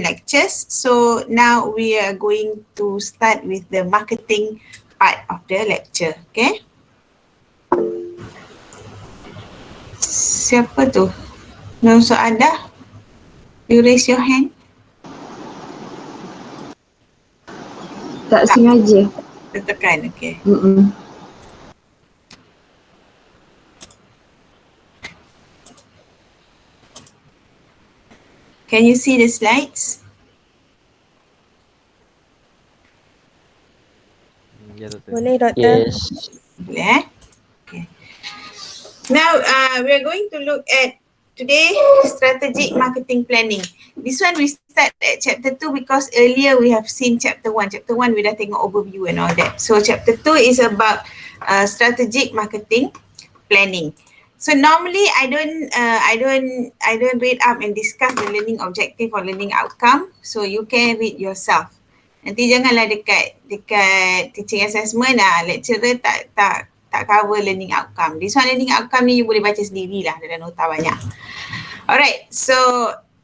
lectures. So now we are going to start with the marketing part of the lecture. Okay. Siapa tu? No soalan dah? You raise your hand? Tak sengaja. Tekan, okay. Can you see the slides? Boleh, Doktor. Yes. Boleh, okay. Now we are going to look at today strategic marketing planning. This one we start at chapter 2 because earlier we have seen chapter 1. Chapter 1 we dah tengok overview and all that. So chapter 2 is about strategic marketing planning. So normally I don't read up and discuss the learning objective or learning outcome. So you can read yourself. Nanti janganlah dekat teaching assessment lecturer tak cover learning outcome. This one learning outcome ni you boleh baca sendirilah dalam nota banyak. Alright, so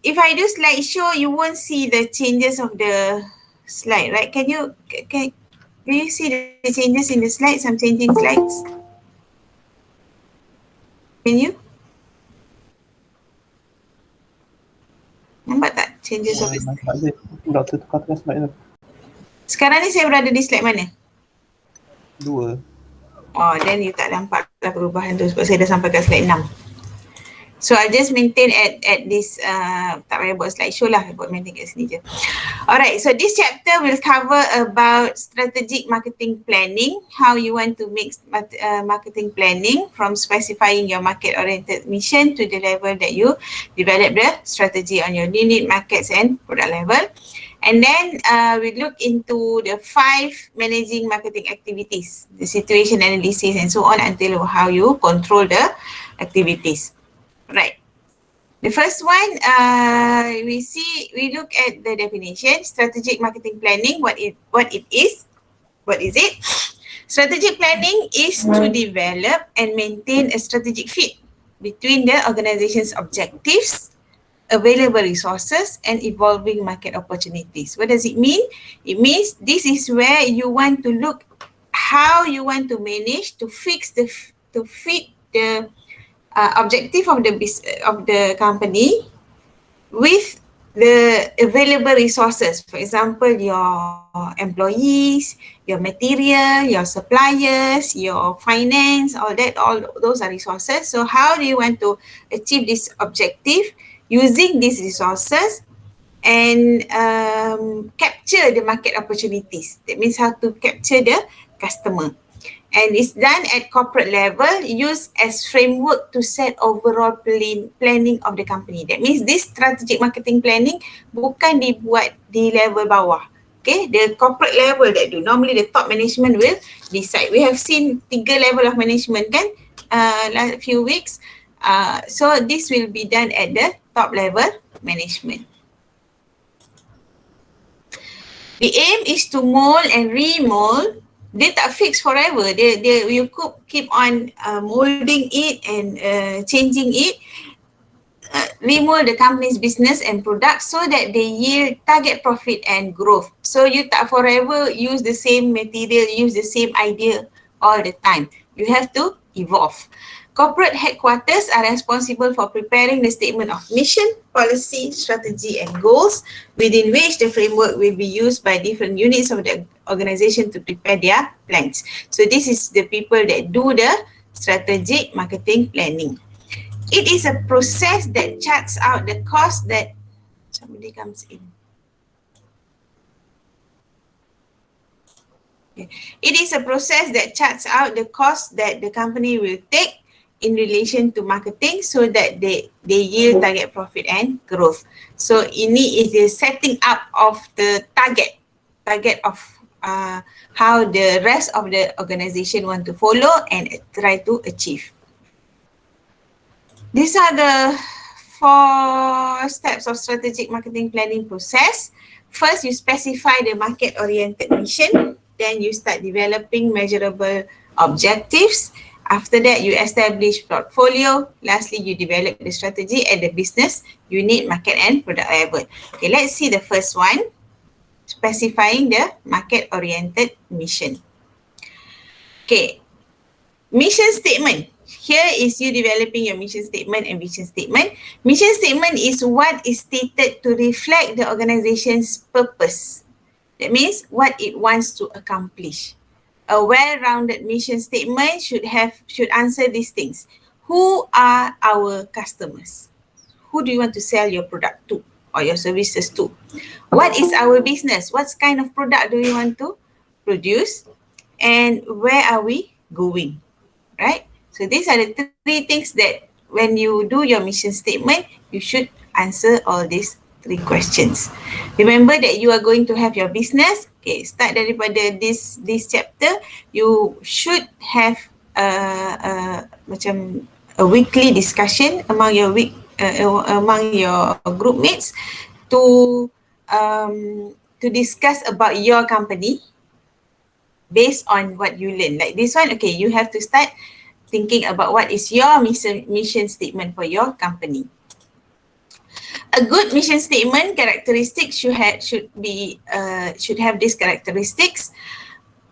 if I do slideshow, you won't see the changes of the slide, right? Can you see the changes in the slides? I'm changing slides. Can you? Nampak tak changes of the slide? Doktor tukar slide tu. Sekarang ni saya berada di slide mana? 2. Oh, then you tak nampak lah perubahan tu sebab saya dah sampai kat slide 6. So I just maintain at this tak payah buat slideshow lah, buat maintain kat sini je. Alright, so this chapter will cover about strategic marketing planning, how you want to make marketing planning from specifying your market oriented mission to the level that you develop the strategy on your unit, markets and product level. And then we look into the 5 managing marketing activities, the situation analysis and so on until how you control the activities. Right. The first one, we look at the definition, strategic marketing planning, what it is. What is it? Strategic planning is to develop and maintain a strategic fit between the organization's objectives, available resources and evolving market opportunities. What does it mean? It means this is where you want to look how you want to manage to fit the objective of the company with the available resources. For example, your employees, your material, your suppliers, your finance, all those are resources. So how do you want to achieve this objective using these resources and capture the market opportunities? That means how to capture the customer. And it's done at corporate level, used as framework to set overall planning of the company. That means this strategic marketing planning bukan dibuat di level bawah. Okay, the corporate level that do. Normally the top management will decide. We have seen 3 level of management kan last few weeks. So this will be done at the top level management. The aim is to mold and remold. Dia tak fix forever. You could keep on molding it and changing it, remold the company's business and products so that they yield target profit and growth. So you tak forever use the same material, use the same idea all the time. You have to evolve. Corporate headquarters are responsible for preparing the statement of mission, policy, strategy and goals within which the framework will be used by different units of the organization to prepare their plans. So this is the people that do the strategic marketing planning. It is a process that charts out the cost that somebody comes in. Okay. It is a process that charts out the cost that the company will take in relation to marketing so that they yield target profit and growth. So ini is the setting up of the target of how the rest of the organization want to follow and try to achieve. These are the 4 steps of strategic marketing planning process. First, you specify the market-oriented mission. Then you start developing measurable objectives. After that, you establish portfolio. Lastly, you develop the strategy and the business unit, market and product level. Okay, let's see the first one, specifying the market-oriented mission. Okay, mission statement. Here is you developing your mission statement and vision statement. Mission statement is what is stated to reflect the organization's purpose. That means what it wants to accomplish. A well-rounded mission statement should answer these things. Who are our customers? Who do you want to sell your product to or your services to? What is our business? What kind of product do we want to produce? And where are we going? Right? So these are the three things that when you do your mission statement, you should answer all these three questions. Remember that you are going to have your business. Okay, start daripada this chapter, you should have macam a weekly discussion among your group mates to discuss about your company based on what you learn. Like this one, okay, you have to start thinking about what is your mission statement for your company. A good mission statement characteristics should have these characteristics.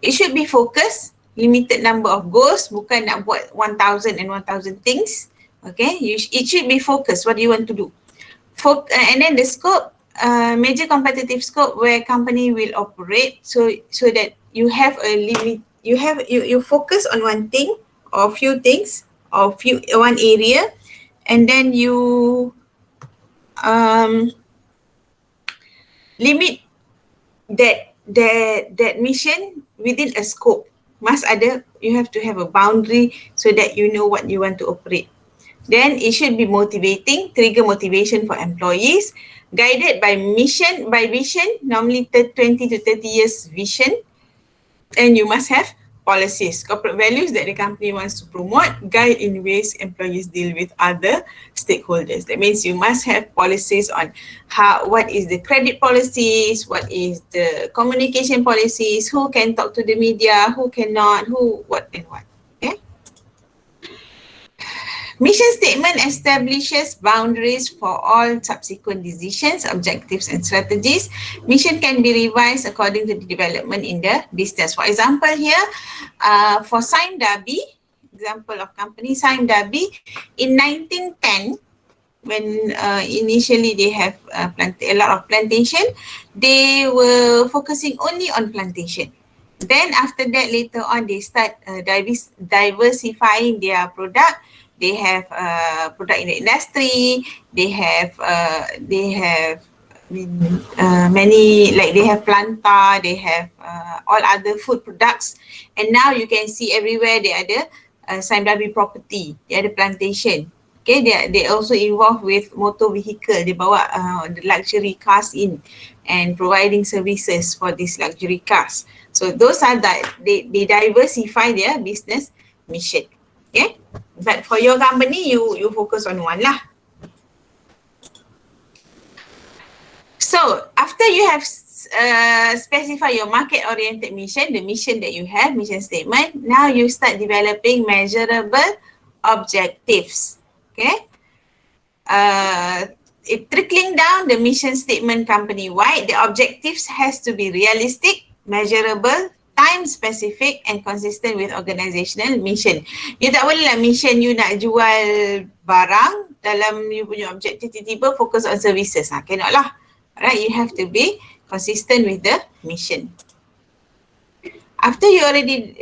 It should be focused, limited number of goals, bukan nak buat 1,000 things. Okay, it should be focused. What do you want to do? And then the scope, major competitive scope where company will operate. So that you have a limit. You focus on one thing or few things or one area, and then you limit that mission within a scope. You have to have a boundary so that you know what you want to operate. Then it should be motivating, trigger motivation for employees, guided by vision, normally 20 to 30 years vision. And you must have policies, corporate values that the company wants to promote, guide in ways employees deal with other stakeholders. That means you must have policies on what is the credit policies, what is the communication policies, who can talk to the media, who cannot, what and what. Okay. Mission statement establishes boundaries for all subsequent decisions, objectives, and strategies. Mission can be revised according to the development in the business. For example, here, for Sime Darby, example of company Sime Darby, in 1910, when initially they have a lot of plantation, they were focusing only on plantation. Then after that, later on, they start diversifying their product. They have product in the industry. They have many, like they have planta, they have all other food products. And now you can see everywhere they ada Sime Darby property, they ada plantation. Okay, they also involved with motor vehicle. They bawa the luxury cars in and providing services for these luxury cars. So those are they diversify their business mission. Okay, but for your company, you focus on one lah. So after you have specified your market-oriented mission, the mission that you have, mission statement, now you start developing measurable objectives. Okay, trickling down the mission statement company-wide, the objectives has to be realistic, measurable, time-specific and consistent with organizational mission. You tak boleh lah mission you nak jual barang, dalam you punya objective tiba-tiba focus on services. Cannot lah. Right, you have to be consistent with the mission. After you already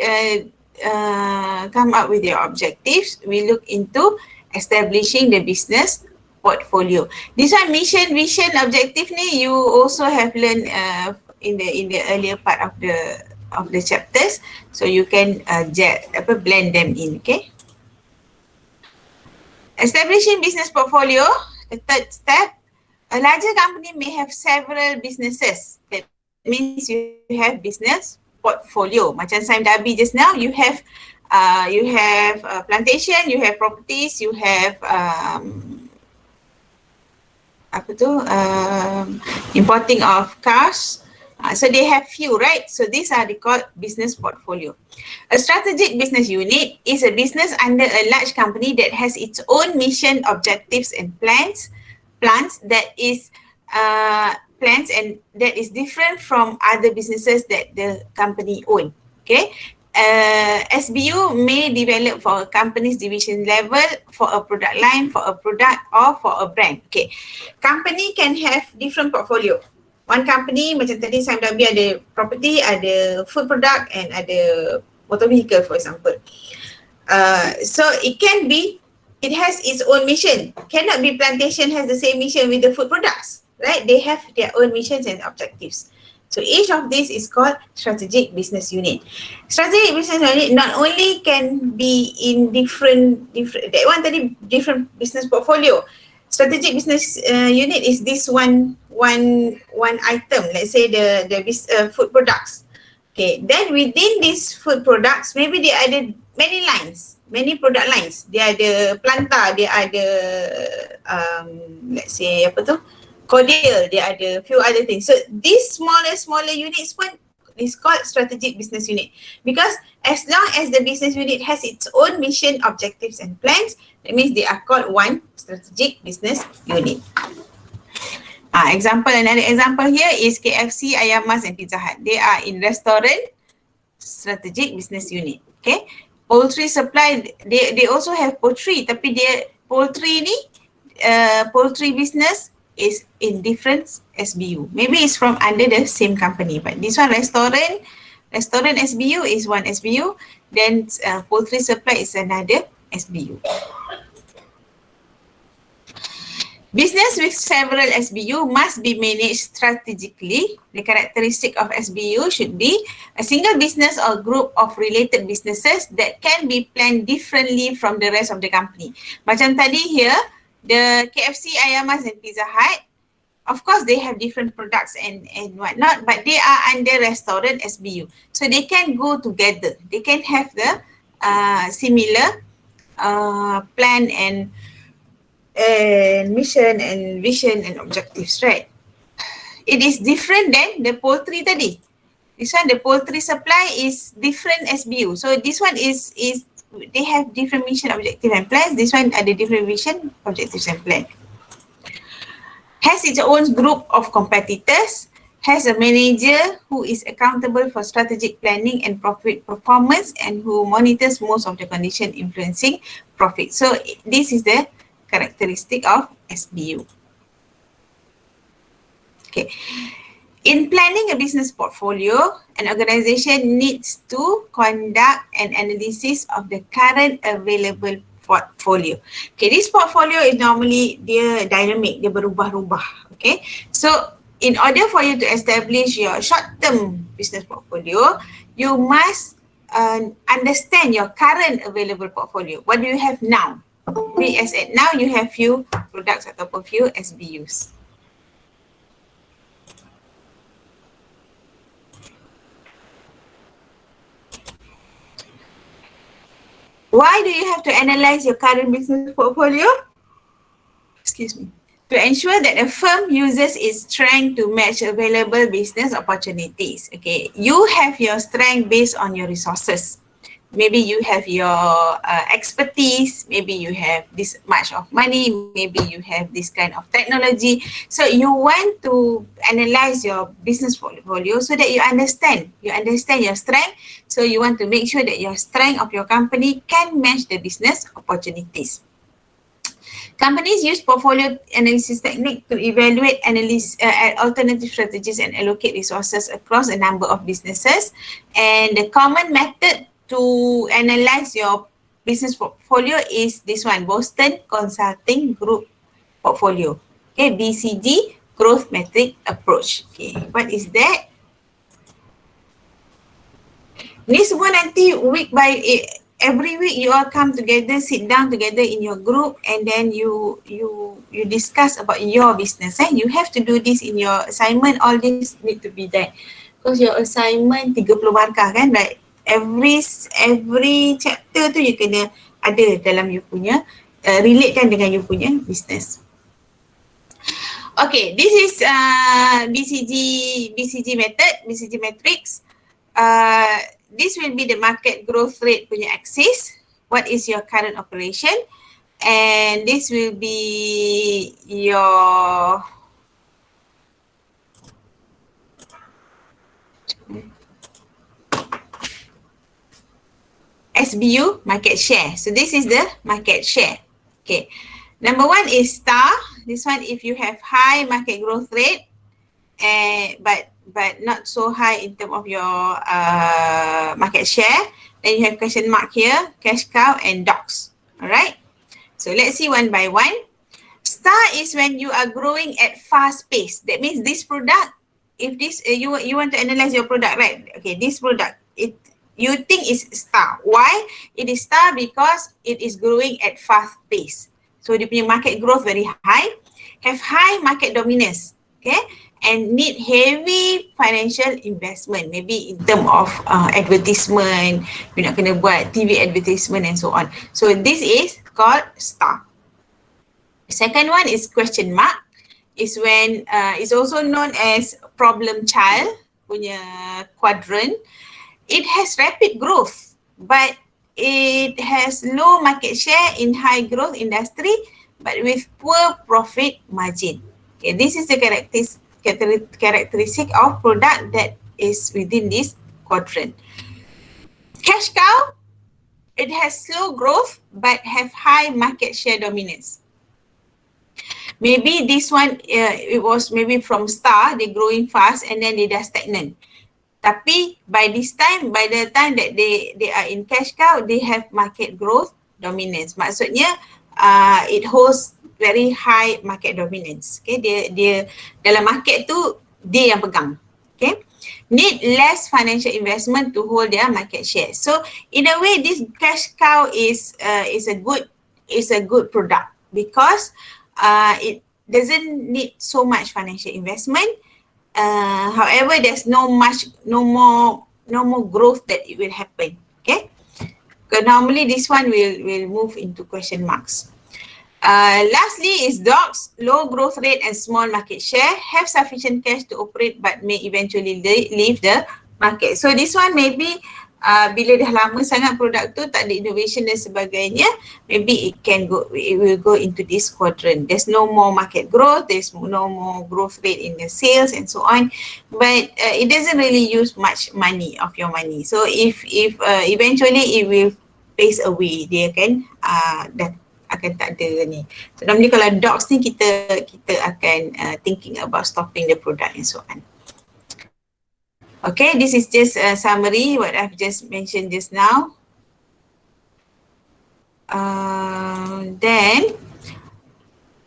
come up with your objectives, we look into establishing the business portfolio. This one, mission, vision, objective ni you also have learned in the earlier part of the chapters, so you can blend them in. Okay. Establishing business portfolio, the third step. A larger company may have several businesses. That means you have business portfolio. Macam Sime Darby just now, you have plantation, you have properties, you have importing of cars, So they have few, right? So these are called business portfolio. A strategic business unit is a business under a large company that has its own mission, objectives, and plans that is plans and that is different from other businesses that the company own. Okay. SBU may develop for a company's division level, for a product line, for a product, or for a brand. Okay. Company can have different portfolio. One company macam tadi saya dah biar ada property, ada food product and ada motor vehicle for example. So it can be, it has its own mission. Cannot be plantation has the same mission with the food products, right? They have their own missions and objectives. So each of these is called strategic business unit. Strategic business unit not only can be in different that one tadi different business portfolio. Strategic business unit is this one item. Let's say the food products. Okay, then within these food products, maybe there are many lines, many product lines. Dia ada planta, dia ada let's say apa tu, cordial, dia ada few other things. So these smaller units pun is called strategic business unit, because as long as the business unit has its own mission, objectives and plans, that means they are called one strategic business unit. Another example here is KFC, Ayam Mas and Pizza Hut. They are in restaurant strategic business unit. Okay. Poultry supply, they also have poultry, tapi dia poultry ni poultry business is in different SBU. Maybe it's from under the same company, but this one restaurant SBU is one SBU, then poultry supply is another SBU. Business with several SBU must be managed strategically. The characteristic of SBU should be a single business or group of related businesses that can be planned differently from the rest of the company. Macam tadi here, the KFC, Ayam Mas and Pizza Hut, of course they have different products and whatnot, but they are under restaurant SBU. So they can go together. They can have the similar plan and mission and vision and objectives, right? It is different than the poultry tadi. This one, the poultry supply is different SBU. So this one is they have different mission, objective and plans. This one ada different vision, objectives and plan. Has its own group of competitors, has a manager who is accountable for strategic planning and profit performance and who monitors most of the condition influencing profit. So this is the characteristic of SBU. Okay. In planning a business portfolio, an organization needs to conduct an analysis of the current available portfolio. Okay, this portfolio is normally dia dynamic, dia berubah-ubah. Okay, so in order for you to establish your short-term business portfolio, you must understand your current available portfolio. What do you have now? As at now, you have few products ataupun few SBUs. Why do you have to analyze your current business portfolio? Excuse me. To ensure that a firm uses its strength to match available business opportunities. Okay, you have your strength based on your resources. Maybe you have your expertise, maybe you have this much of money, maybe you have this kind of technology. So you want to analyze your business portfolio so that you understand your strength. So you want to make sure that your strength of your company can match the business opportunities. Companies use portfolio analysis technique to evaluate alternative strategies and allocate resources across a number of businesses. And the common method to analyze your business portfolio is this one, Boston Consulting Group Portfolio. Okay, BCG, Growth Metric Approach. Okay, what is that? Ni semua nanti every week you all come together, sit down together in your group and then you discuss about your business. You have to do this in your assignment, all this need to be done. Because your assignment 30 markah kan, right? Every chapter tu you kena ada dalam you punya relate kan dengan you punya business. Okay, this is BCG method, BCG matrix. This will be the market growth rate punya axis. What is your current operation? And this will be your SBU, market share. So this is the market share. Okay. Number one is star. This one, if you have high market growth rate, but not so high in terms of your market share, then you have question mark here, cash cow and dogs. All right. So let's see one by one. Star is when you are growing at fast pace. That means this product, if this you want to analyze your product, right? Okay, this product, you think is star. Why? It is star because it is growing at fast pace. So dia punya market growth very high, have high market dominance, okay, and need heavy financial investment, maybe in term of advertisement, you nak kena buat TV advertisement and so on. So this is called star. Second one is question mark, is when it's also known as problem child punya quadrant. It has rapid growth, but it has low market share in high growth industry, but with poor profit margin. Okay, this is the characteristic of product that is within this quadrant. Cash cow, it has slow growth, but have high market share dominance. Maybe this one, it was maybe from star, they growing fast and then they dah stagnant. Tapi by the time that they are in cash cow, they have market growth dominance. Maksudnya it holds very high market dominance. Okay, dia dalam market tu dia yang pegang. Okay, need less financial investment to hold their market share. So in a way, this cash cow is a good product because it doesn't need so much financial investment. However, there's no more growth that it will happen. Okay, because normally this one will move into question marks. Lastly is dogs, low growth rate and small market share, have sufficient cash to operate but may eventually leave the market. So this one maybe bila dah lama sangat produk tu tak ada innovation dan sebagainya, maybe it will go into this quadrant. There's no more market growth, there's no more growth rate in the sales and so on, but it doesn't really use much money of your money. So if eventually it will pace away, dia kan dah akan tak ada ni. So normally kalau dogs ni kita akan thinking about stopping the product and so on. Okay, this is just a summary what I've just mentioned just now. Then,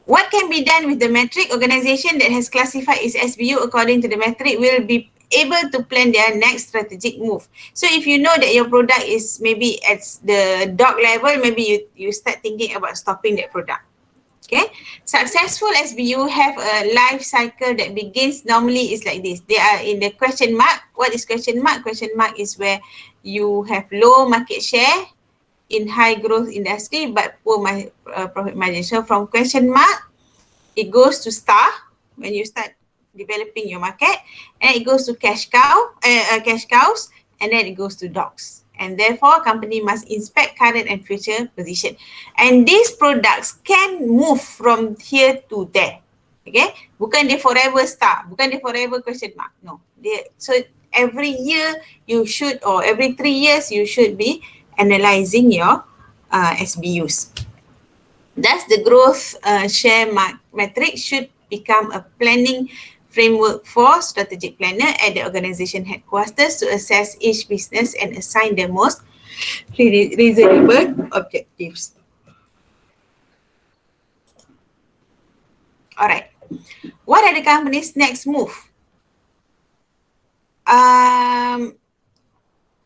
what can be done with the metric? Organization that has classified its SBU according to the metric will be able to plan their next strategic move. So if you know that your product is maybe at the dog level, maybe you start thinking about stopping that product. Okay, successful SBU have a life cycle that begins normally is like this. They are in the question mark. What is question mark? Question mark is where you have low market share in high growth industry but poor profit margin. So from question mark, it goes to star when you start developing your market, and it goes to cash cows, and then it goes to dogs. And therefore, company must inspect current and future position. And these products can move from here to there. Okay? Bukan dia forever star. Bukan dia forever question mark. No. So every year you should, or every 3 years you should be analyzing your SBUs. Thus, the growth share metric should become a planning framework for strategic planner at the organization headquarters to assess each business and assign the most reasonable objectives. All right. What are the company's next move?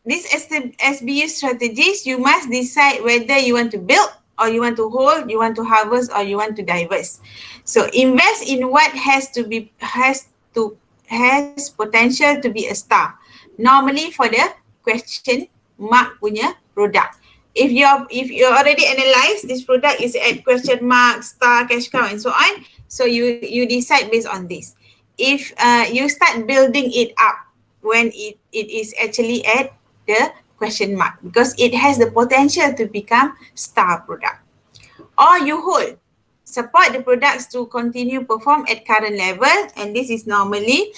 These SBU strategies, you must decide whether you want to build or you want to hold, you want to harvest or you want to divest. So invest in what has potential to be a star. Normally for the question mark punya product. if you already analyze this product is at question mark, star, cash cow, and so on, so you decide based on this. If you start building it up when it is actually at the question mark, because it has the potential to become star product. Or you hold, support the products to continue perform at current level, and this is normally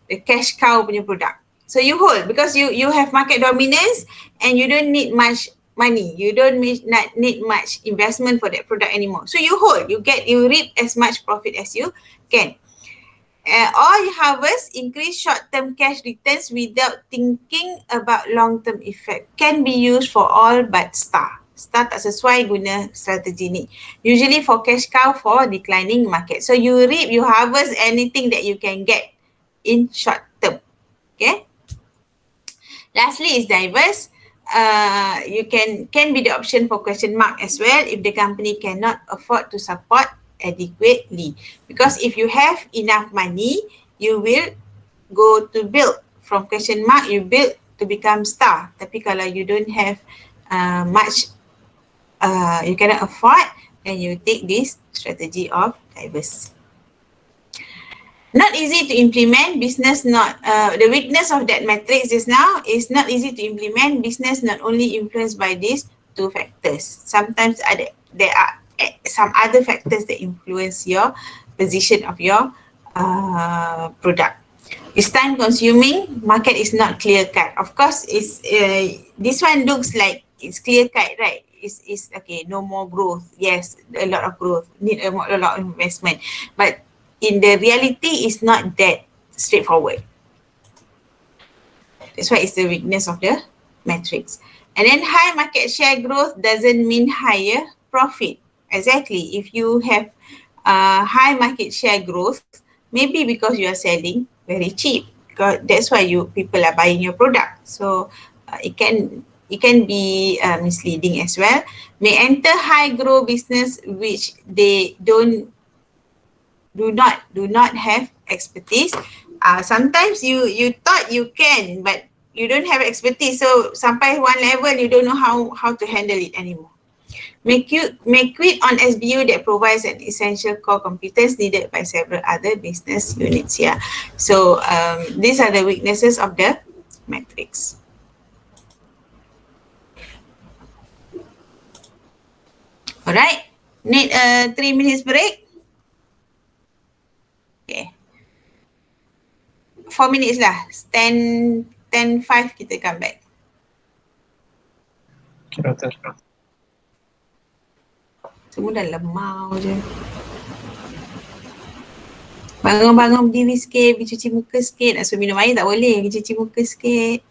the cash cow punya product. So you hold because you have market dominance and you don't need much money. You don't not need much investment for that product anymore. So you hold, you reap as much profit as you can. Or you harvest, increase short-term cash returns without thinking about long-term effect. Can be used for all but star. Star tak sesuai guna strategi ni. Usually for cash cow for declining market. So you reap, you harvest anything that you can get in short term. Okay. Lastly is diverse. You can be the option for question mark as well if the company cannot afford to support adequately. Because if you have enough money, you will go to build from question mark, you build to become star. Tapi kalau you don't have much, you cannot afford, then you take this strategy of diverse. Not easy to implement, business not, the weakness of that matrix just now is not easy to implement, business not only influenced by these two factors. Sometimes there are some other factors that influence your position of your product. It's time consuming, market is not clear cut. Of course, it's this one looks like it's clear cut, right? It's okay, no more growth. Yes, a lot of growth, need a lot of investment. But in the reality, it's not that straightforward. That's why it's the weakness of the matrix. And then high market share growth doesn't mean higher profit. Exactly. If you have high market share growth, maybe because you are selling very cheap. Because that's why people are buying your product. So it can be misleading as well. May enter high growth business which they do not have expertise. Sometimes you thought you can, but you don't have expertise. So sampai one level, you don't know how to handle it anymore. May quit on SBU that provides an essential core competence needed by several other business units here. So these are the weaknesses of the matrix. All right. Need a 3 minutes break. Okay. 4 minutes lah. 10:05 kita come back. Okay. Semua dah lemau je. Bangun-bangun berdiri sikit, pergi cuci muka sikit. Nak suruh minum air tak boleh, pergi cuci muka sikit.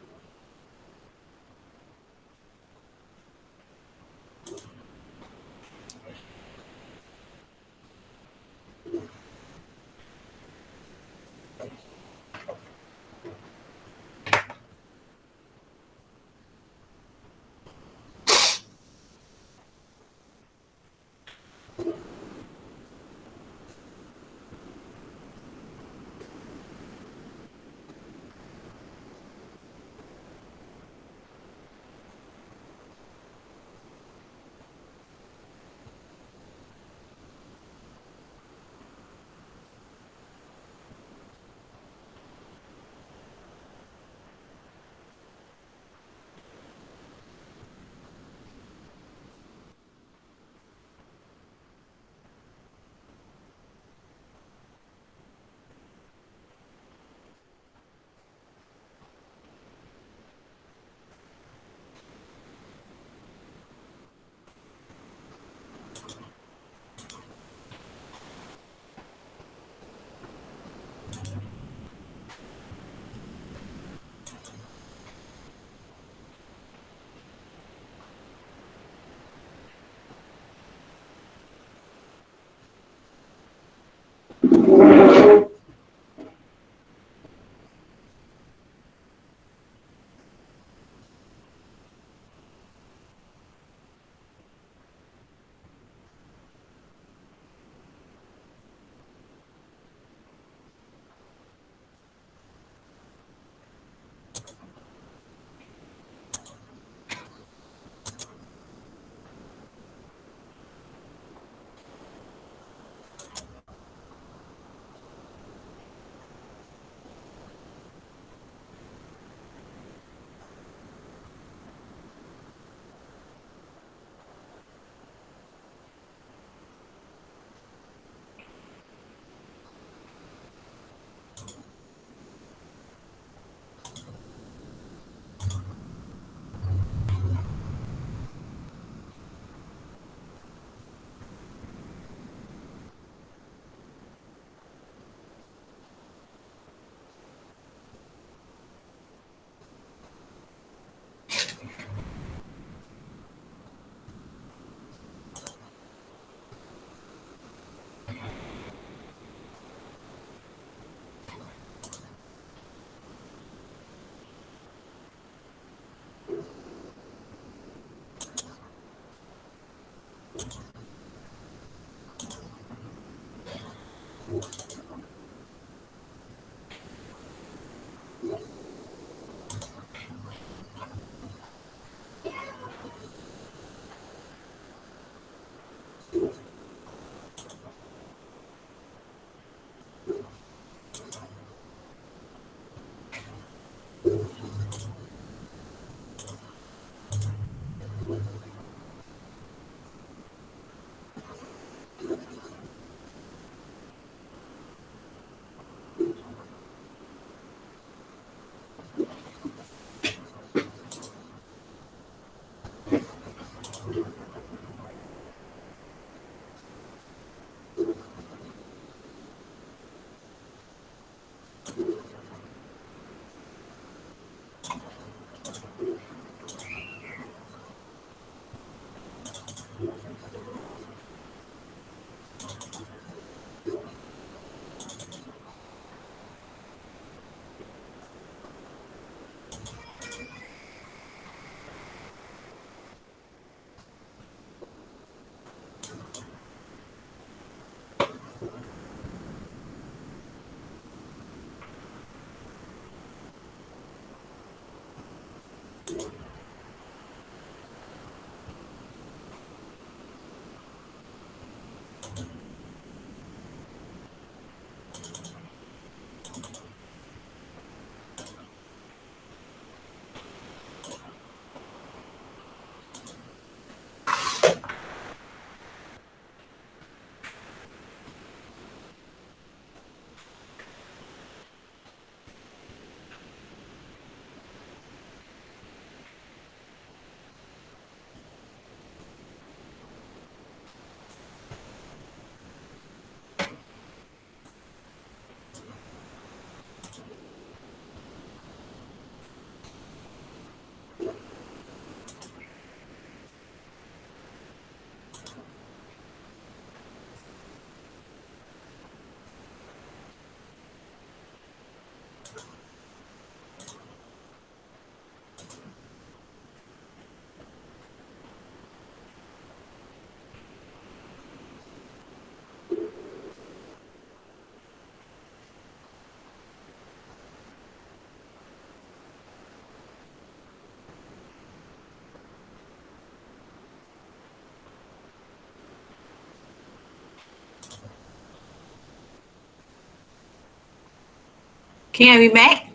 Okay, are we back?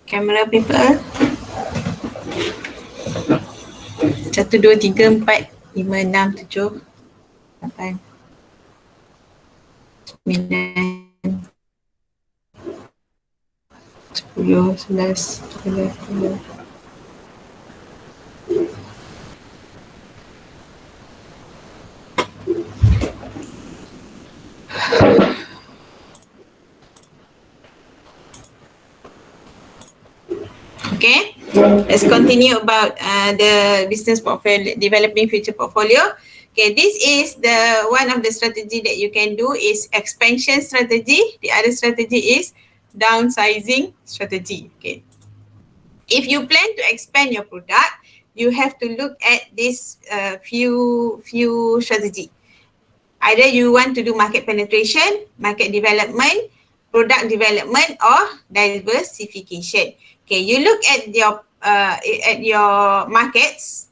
Camera people. 1, 2, 3, 4, 5, 6, 7, 8, 9, 10, 11, 12. Okay, let's continue about the business portfolio, developing future portfolio. Okay, this is the one of the strategy that you can do is expansion strategy. The other strategy is downsizing strategy. Okay, if you plan to expand your product, you have to look at this few strategy. Either you want to do market penetration, market development, product development, or diversification. Okay, you look at your markets.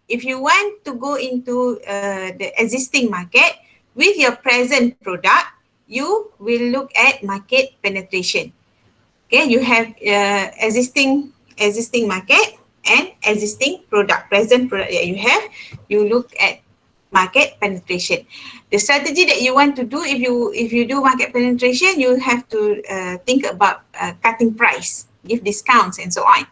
If you want to go into the existing market with your present product, you will look at market penetration. Okay, you have existing market and existing product, present product that you have. You look at market penetration. The strategy that you want to do, if you do market penetration, you have to think about cutting price, give discounts and so on,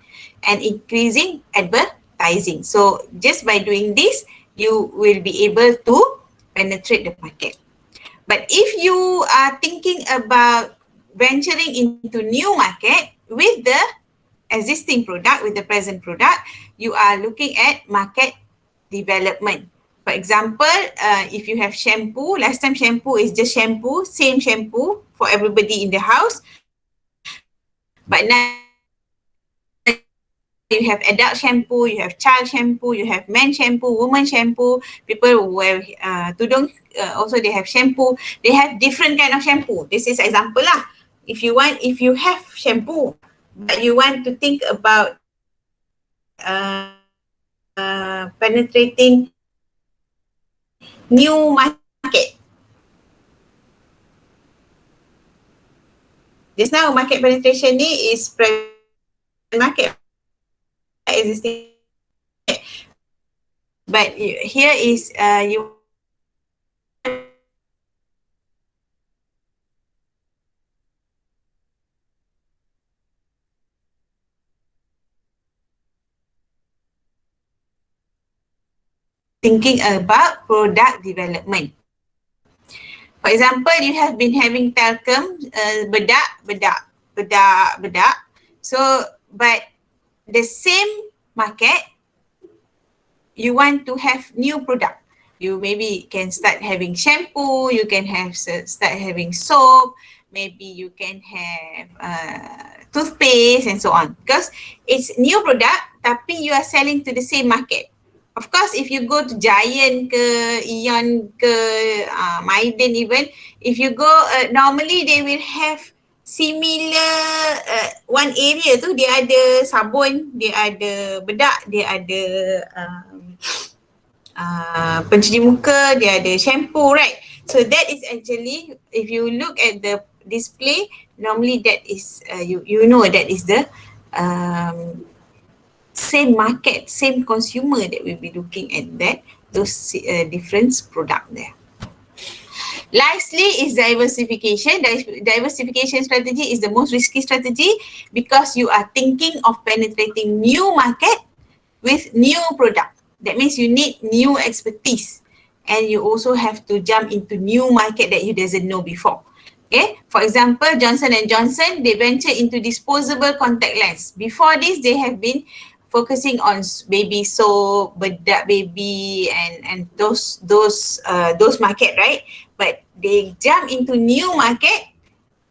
and increasing advertising. So just by doing this, you will be able to penetrate the market. But if you are thinking about venturing into new market with the existing product, with the present product, you are looking at market development. For example, if you have shampoo, last time shampoo is just shampoo, same shampoo for everybody in the house. But now you have adult shampoo, you have child shampoo, you have men shampoo, woman shampoo, people who wear tudung, also they have shampoo. They have different kind of shampoo. This is example lah. If you have shampoo, but you want to think about penetrating new market. Just now market penetration ni is market existing, but here is you thinking about product development. For example, you have been having talcum, bedak. So, but the same market, you want to have new product. You maybe can start having shampoo, you can start having soap, maybe you can have toothpaste and so on. Because it's new product, tapi you are selling to the same market. Of course, if you go to Giant ke, Eon ke, Maiden even, if you go, normally they will have similar one area tu dia ada sabun, dia ada bedak, dia ada pencuci muka, dia ada shampoo, right? So that is actually, if you look at the display, normally that is you know that is the same market, same consumer that will be looking at that, those different product there. Lastly is diversification. Diversification strategy is the most risky strategy because you are thinking of penetrating new market with new product. That means you need new expertise and you also have to jump into new market that you doesn't know before. Okay, for example, Johnson & Johnson, they venture into disposable contact lens. Before this, they have been focusing on baby soap, bedak baby, and those market, right? But they jump into new market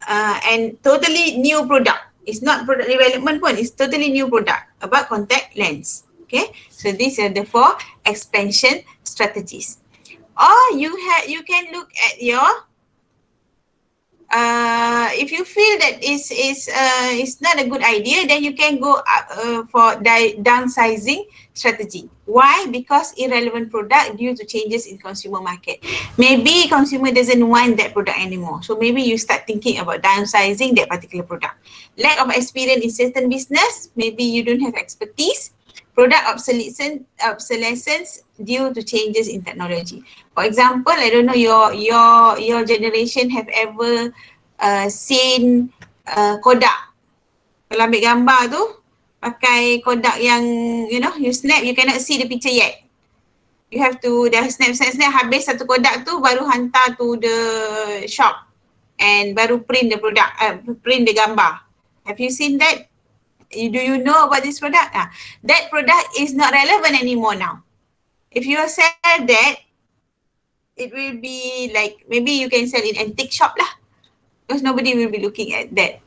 and totally new product. It's not product development pun, it's totally new product about contact lens. Okay, so these are the 4 expansion strategies. Or you can look at your if you feel that it's not a good idea, then you can go for downsizing strategy. Why? Because irrelevant product due to changes in consumer market. Maybe consumer doesn't want that product anymore. So maybe you start thinking about downsizing that particular product. Lack of experience in certain business, maybe you don't have expertise. Product obsolescence due to changes in technology. For example, I don't know your generation have ever seen Kodak. Kalau ambil gambar tu pakai Kodak yang you snap, you cannot see the picture yet. You have to dah snap habis satu Kodak tu baru hantar to the shop and baru print the product, print the gambar. Have you seen that? Do you know about this product? That product is not relevant anymore now. If you sell that, it will be like, maybe you can sell in antique shop lah. Because nobody will be looking at that.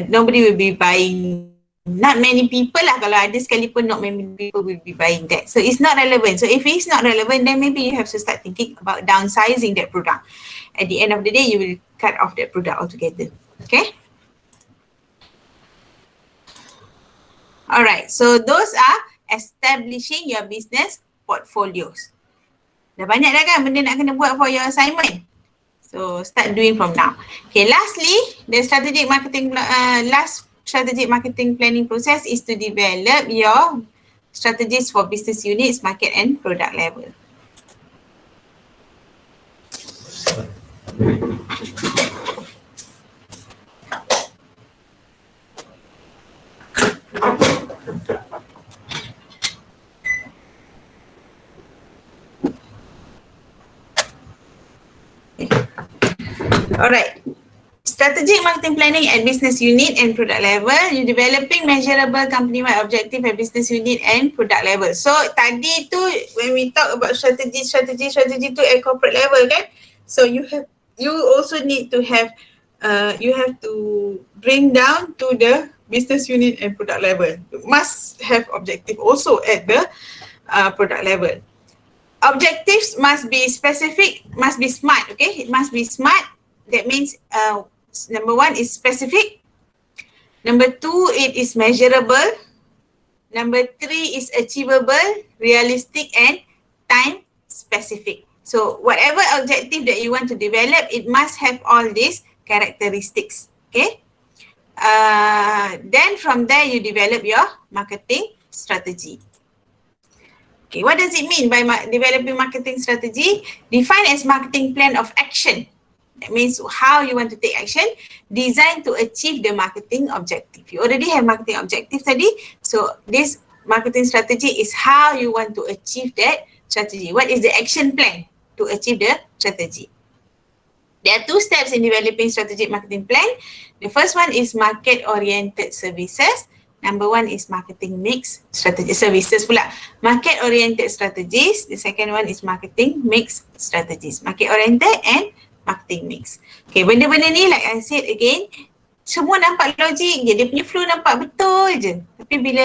Nobody will be buying. Not many people lah. Kalau ada sekalipun, not many people will be buying that. So it's not relevant. So if it's not relevant, then maybe you have to start thinking about downsizing that product. At the end of the day, you will cut off that product altogether. Okay? Alright, so those are establishing your business portfolios. Dah banyak dah kan benda nak kena buat for your assignment. So start doing from now. Okay, lastly, the last strategic marketing planning process is to develop your strategies for business units, market and product level. Alright, strategic marketing planning at business unit and product level. You're developing measurable company-wide objective at business unit and product level. So tadi tu when we talk about strategy tu at corporate level kan. So you also need to have you have to bring down to the business unit and product level. You must have objective also at the product level. Objectives must be specific, must be smart, okay? It must be smart. That means number 1 is specific. Number 2, it is measurable. Number 3 is achievable, realistic and time specific. So whatever objective that you want to develop, it must have all these characteristics, okay? Then from there, you develop your marketing strategy. Okay, what does it mean by developing marketing strategy? Define as marketing plan of action. That means how you want to take action, designed to achieve the marketing objective. You already have marketing objective tadi. So this marketing strategy is how you want to achieve that strategy. What is the action plan to achieve the strategy? There are 2 steps in developing strategic marketing plan. The first one is market-oriented services. Number 1 is marketing mix strategy, services pula. Market-oriented strategies. The second one is marketing mix strategies. Market-oriented and marketing mix. Okay, benda-benda ni like I said again, semua nampak logik je, dia punya flow nampak betul je. Tapi bila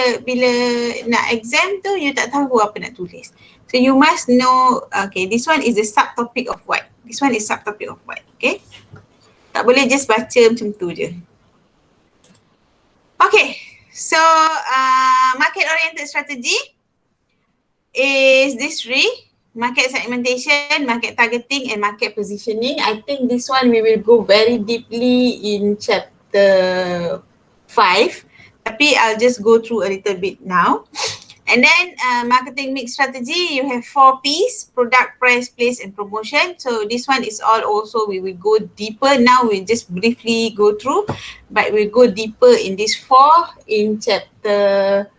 nak exam tu, you tak tahu apa nak tulis. So you must know, okay, this one is the subtopic of what. This one is subtopic of what, okay. Tak boleh just baca macam tu je. Okay, so market oriented strategy is this three: market segmentation, market targeting, and market positioning. I think this one we will go very deeply in chapter 5. Tapi I'll just go through a little bit now. And then marketing mix strategy, you have 4 P's: product, price, place, and promotion. So this one is all also we will go deeper. Now we just briefly go through, but we'll go deeper in this 4 in chapter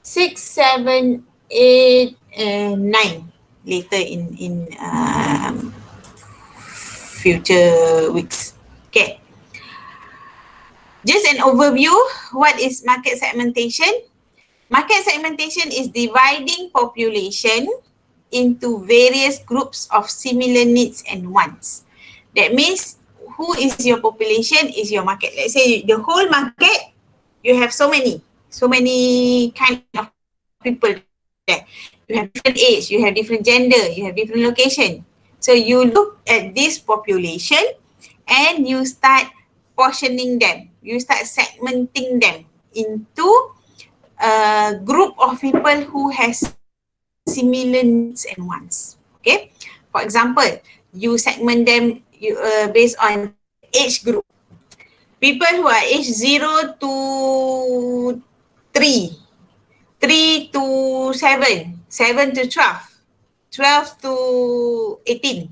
6, 7, 8, and 9 later in future weeks. Okay. Just an overview, what is market segmentation? Market segmentation is dividing population into various groups of similar needs and wants. That means who is your population is your market. Let's say the whole market, you have so many kind of people there. You have different age, you have different gender, you have different location. So you look at this population and you start portioning them. You start segmenting them into a group of people who has similar needs and wants. Okay. For example, you segment them based on age group. People who are age 0 to 3, 3 to 7, 7 to 12, 12 to 18,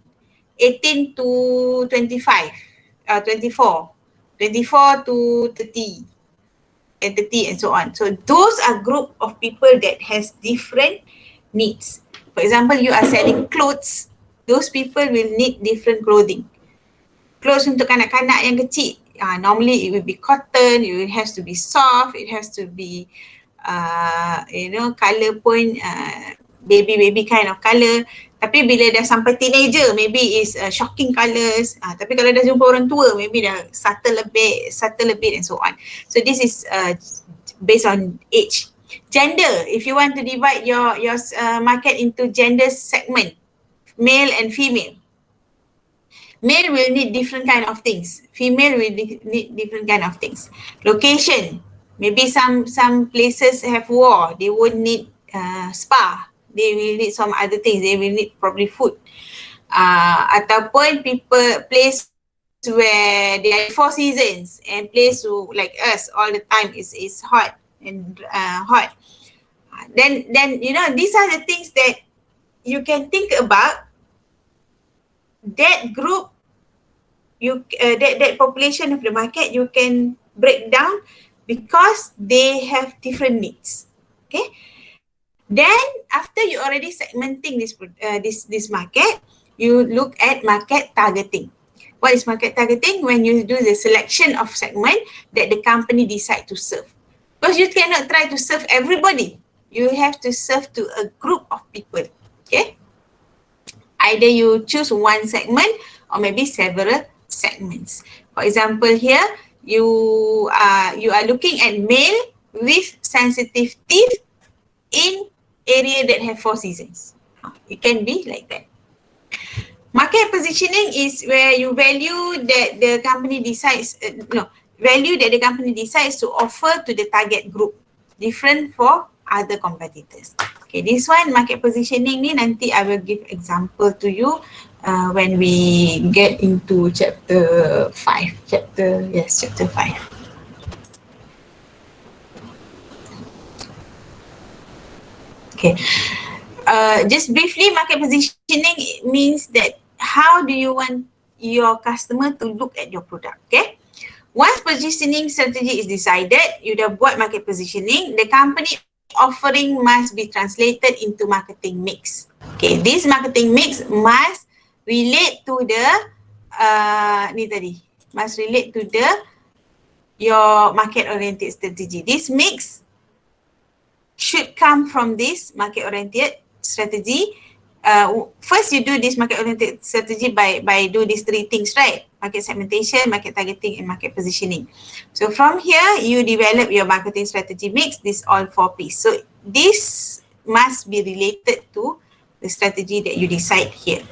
18 to 25, 24, 24 to 30. And 30 and so on. So those are group of people that has different needs. For example, you are selling clothes, those people will need different clothing. Clothes untuk kanak-kanak yang kecil, normally it will be cotton, it has to be soft, it has to be colour pun baby kind of colour. Tapi bila dah sampai teenager, maybe is shocking colours. Tapi kalau dah jumpa orang tua, maybe dah subtle a bit and so on. So this is based on age. Gender, if you want to divide your market into gender segment, male and female. Male will need different kind of things. Female will need different kind of things. Location, maybe some places have war, they won't need spa. They will need some other things. They will need probably food. Ataupun place where there are 4 seasons and place like us all the time is hot and hot. Then these are the things that you can think about. That group, that population of the market, you can break down because they have different needs. Okay. Then after you already segmenting this market, you look at market targeting. What is market targeting? When you do the selection of segment that the company decide to serve. Because you cannot try to serve everybody. You have to serve to a group of people. Okay. Either you choose one segment or maybe several segments. For example, here you are looking at male with sensitive teeth in area that have 4 seasons. It can be like that. Market positioning is where you value that the company decides to offer to the target group, different for other competitors. Okay, this one market positioning ni nanti I will give example to you when we get into chapter 5. Chapter 5. Okay, just briefly, market positioning means that how do you want your customer to look at your product, okay? Once positioning strategy is decided, you dah buat market positioning, the company offering must be translated into marketing mix. Okay, this marketing mix must relate to the, your market oriented strategy. This mix should come from this market oriented strategy. First you do this market oriented strategy by do these 3 things, right? Market segmentation, market targeting, and market positioning. So from here you develop your marketing strategy mix, this all 4 P's. So this must be related to the strategy that you decide here.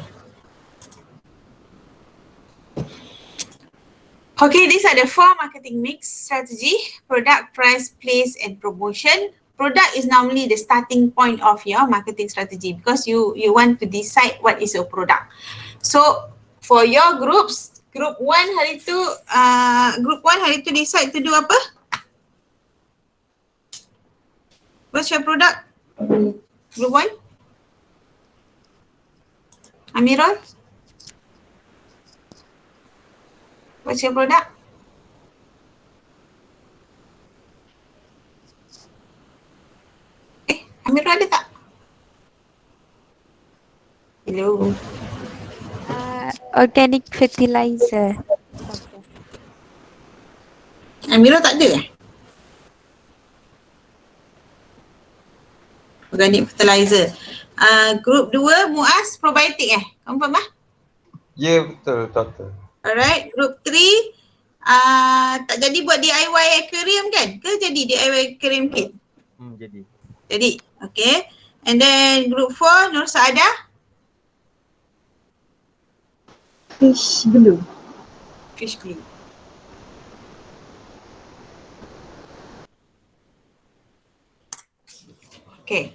Okay, these are the 4 marketing mix strategy: product, price, place, and promotion. Product is normally the starting point of your marketing strategy because you want to decide what is your product. So for your groups, group 1 hari tu decide to do apa? What's your product? Group 1? Amirul? What's your product? Amirul ada tak? Hello. Organic fertilizer. Amirul tak ada Organic fertilizer. Group 2, Muaz, probiotik Confirm Ya, betul, doktor. Alright, group 3, tak jadi buat DIY aquarium kan? Ke jadi DIY aquarium kit? Jadi. Jadi, okay. And then group 4, Nur Saada? Fish glue. Fish glue. Okay.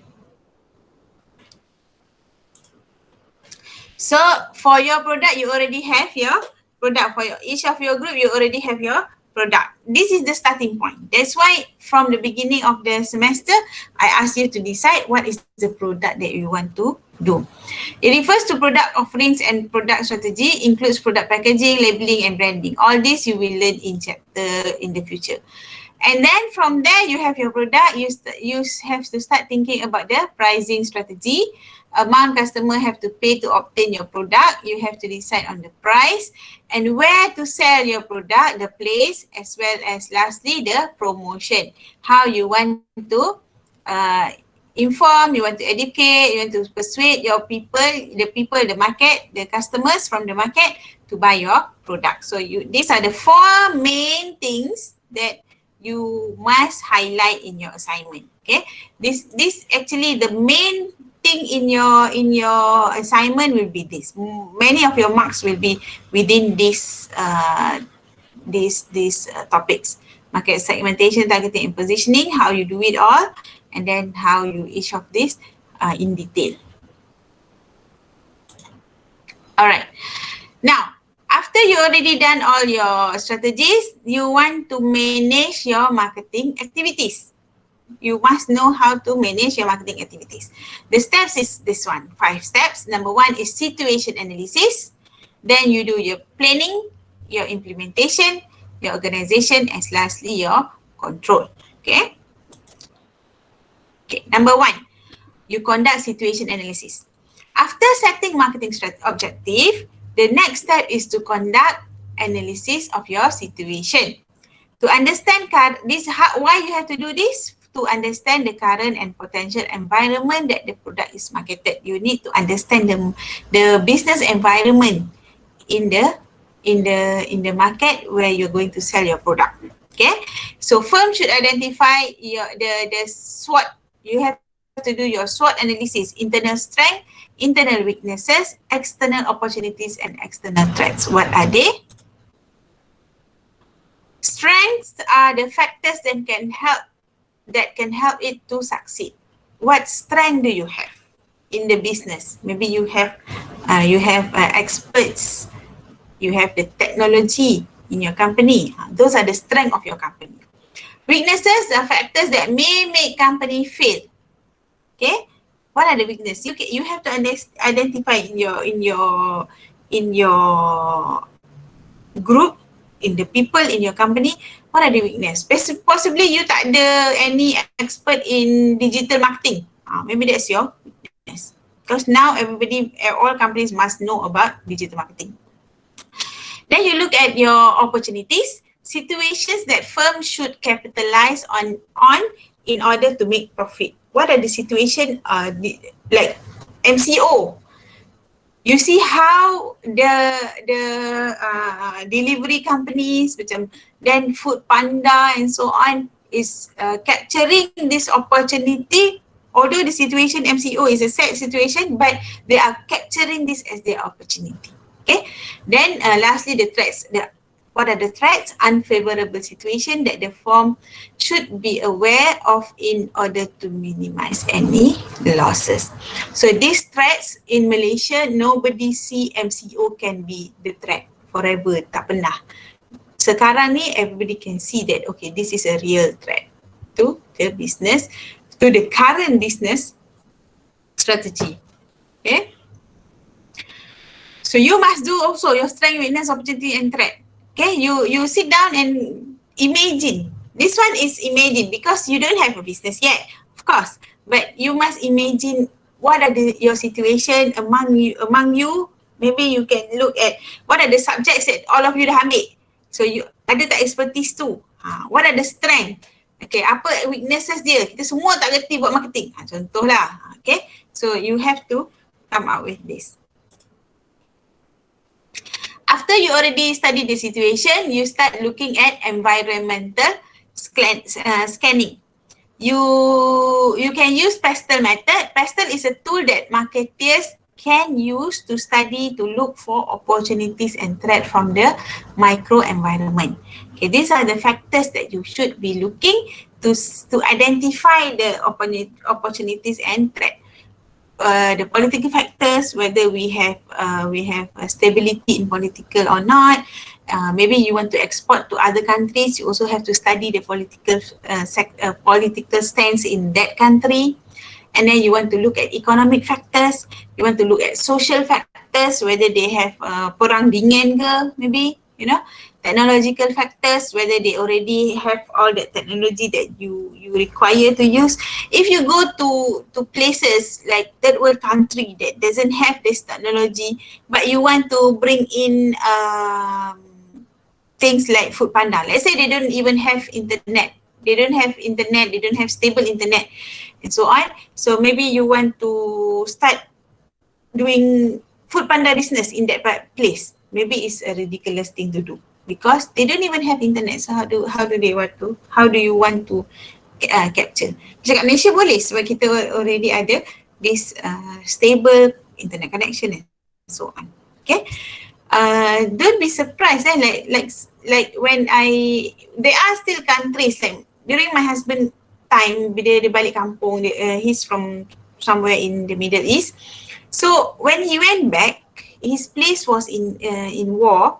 So for your product, you already have your product. For each of your group, you already have your product. This is the starting point. That's why from the beginning of the semester, I asked you to decide what is the product that you want to do. It refers to product offerings and product strategy, includes product packaging, labeling, and branding. All this you will learn in chapter in the future. And then from there, you have your product. You have to start thinking about the pricing strategy. Amount customer have to pay to obtain your product. You have to decide on the price and where to sell your product, the place, as well as lastly, the promotion. How you want to inform, you want to educate, you want to persuade your people, the market, the customers from the market to buy your product. So these are the 4 main things that you must highlight in your assignment. Okay, this actually the main thing in your assignment will be this. Many of your marks will be within these topics: market segmentation, targeting, and positioning. How you do it all, and then how you each of these in detail. All right. Now, after you already done all your strategies, you want to manage your marketing activities. You must know how to manage your marketing activities. The steps is this one, 5 steps. Number 1 is situation analysis. Then you do your planning, your implementation, your organization, and lastly your control. Okay. Okay. Number 1, you conduct situation analysis. After setting marketing objective, the next step is to conduct analysis of your situation. To understand why you have to do this? To understand the current and potential environment that the product is marketed. You need to understand the business environment in the market where you're going to sell your product. Okay, so firm should identify the SWOT. You have to do your SWOT analysis: internal strength, internal weaknesses, external opportunities, and external threats. What are they? Strengths are the factors that can help it to succeed. What strength do you have in the business? Maybe you have experts, you have the technology in your company. Those are the strength of your company. Weaknesses are factors that may make company fail. Okay, what are the weaknesses? You have to identify in your group, in the people in your company, what are the weakness? Possibly you tak ada any expert in digital marketing. Maybe that's your weakness. Because now all companies must know about digital marketing. Then you look at your opportunities, situations that firms should capitalize on in order to make profit. What are the situations like MCO? You see how the delivery companies, then Food Panda and so on is capturing this opportunity. Although the situation MCO is a sad situation, but they are capturing this as their opportunity. Okay. Then lastly, the threats. What are the threats? Unfavorable situation that the firm should be aware of in order to minimize any losses. So these threats in Malaysia, nobody see MCO can be the threat forever, tak pernah. Sekarang ni everybody can see that okay, this is a real threat to the business, to the current business strategy. Okay. So you must do also your strength, weakness, opportunity and threat. Okay, you sit down and imagine. This one is imagine because you don't have a business yet, of course. But you must imagine what are your situation among you. Maybe you can look at what are the subjects that all of you dah ambil. So you ada tak expertise tu? What are the strength? Okay, apa weaknesses dia? Kita semua tak kerti buat marketing. Contohlah. Okay, so you have to come up with this. After you already study the situation, you start looking at environmental scanning. You can use PESTEL method. PESTEL is a tool that marketers can use to study, to look for opportunities and threat from the microenvironment. Okay, these are the factors that you should be looking to identify the opportunities and threat. The political factors, whether we have stability in political or not. Maybe you want to export to other countries, you also have to study the political stance in that country. And then you want to look at economic factors, you want to look at social factors, whether they have perang dingin ke, maybe, you know, technological factors, whether they already have all the technology that you require to use. If you go to places like third world country that doesn't have this technology, but you want to bring in things like food panda, let's say they don't even have internet, they don't have stable internet and so on. So maybe you want to start doing food panda business in that place. Maybe it's a ridiculous thing to do because they don't even have internet. So how do you want to capture? Macam kat Malaysia boleh sebab kita already ada this stable internet connection and so on. Okay. Don't be surprised like when there are still countries like during my husband time bila dia balik kampung, he's from somewhere in the Middle East. So when he went back, his place was in war.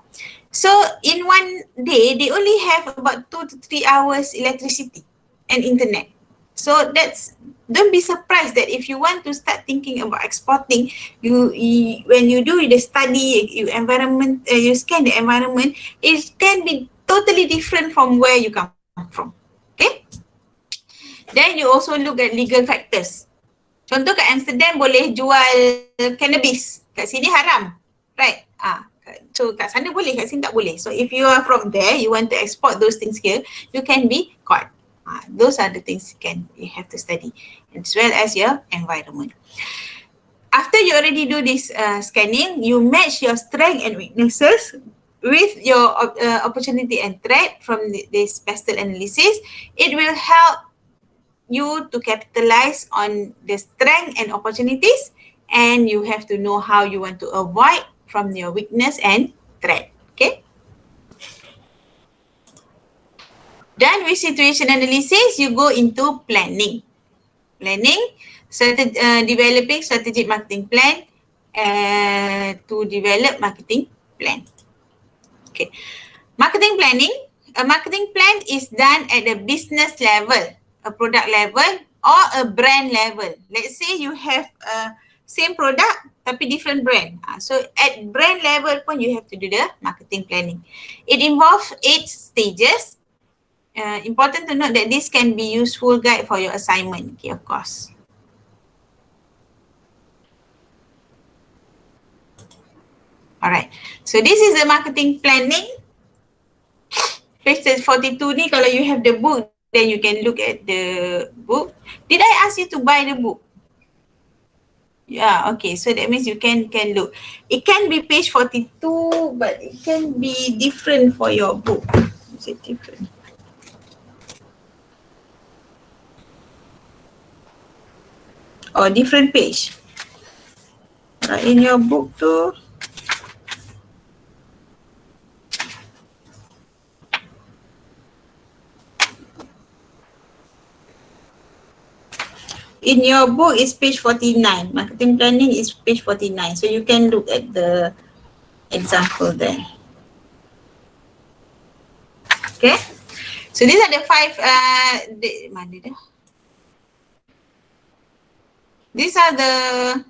So in one day, they only have about 2 to 3 hours electricity and internet. So don't be surprised that if you want to start thinking about exporting, when you do the study, you scan the environment, it can be totally different from where you come from. Okay? Then you also look at legal factors. Contoh kat Amsterdam boleh jual cannabis, kat sini haram, right? So kat sana boleh, kat sini tak boleh. So if you are from there, you want to export those things here, you can be caught. Those are the things you have to study, as well as your environment. After you already do this scanning, you match your strength and weaknesses with your opportunity and threat from this PESTEL analysis. It will help you to capitalize on the strength and opportunities, and you have to know how you want to avoid from your weakness and threat. Okay. Done with situation analysis, you go into planning. Developing strategic marketing plan to develop marketing plan. Okay. Marketing planning. A marketing plan is done at the business level, a product level or a brand level. Let's say you have same product tapi different brand. So at brand level pun you have to do the marketing planning. It involves 8 stages. Important to note that this can be useful guide for your assignment, okay, of course. Alright, so this is the marketing planning. Page 42 ni, kalau you have the book, then you can look at the book. Did I ask you to buy the book? Yeah, okay, so that means you can look. It can be page 42, but it can be different for your book. Is it different? Or different page. In your book too. in your book is page 49. Marketing planning is page 49. So you can look at the example there. Okay. So these are the 5, mana dah? These are the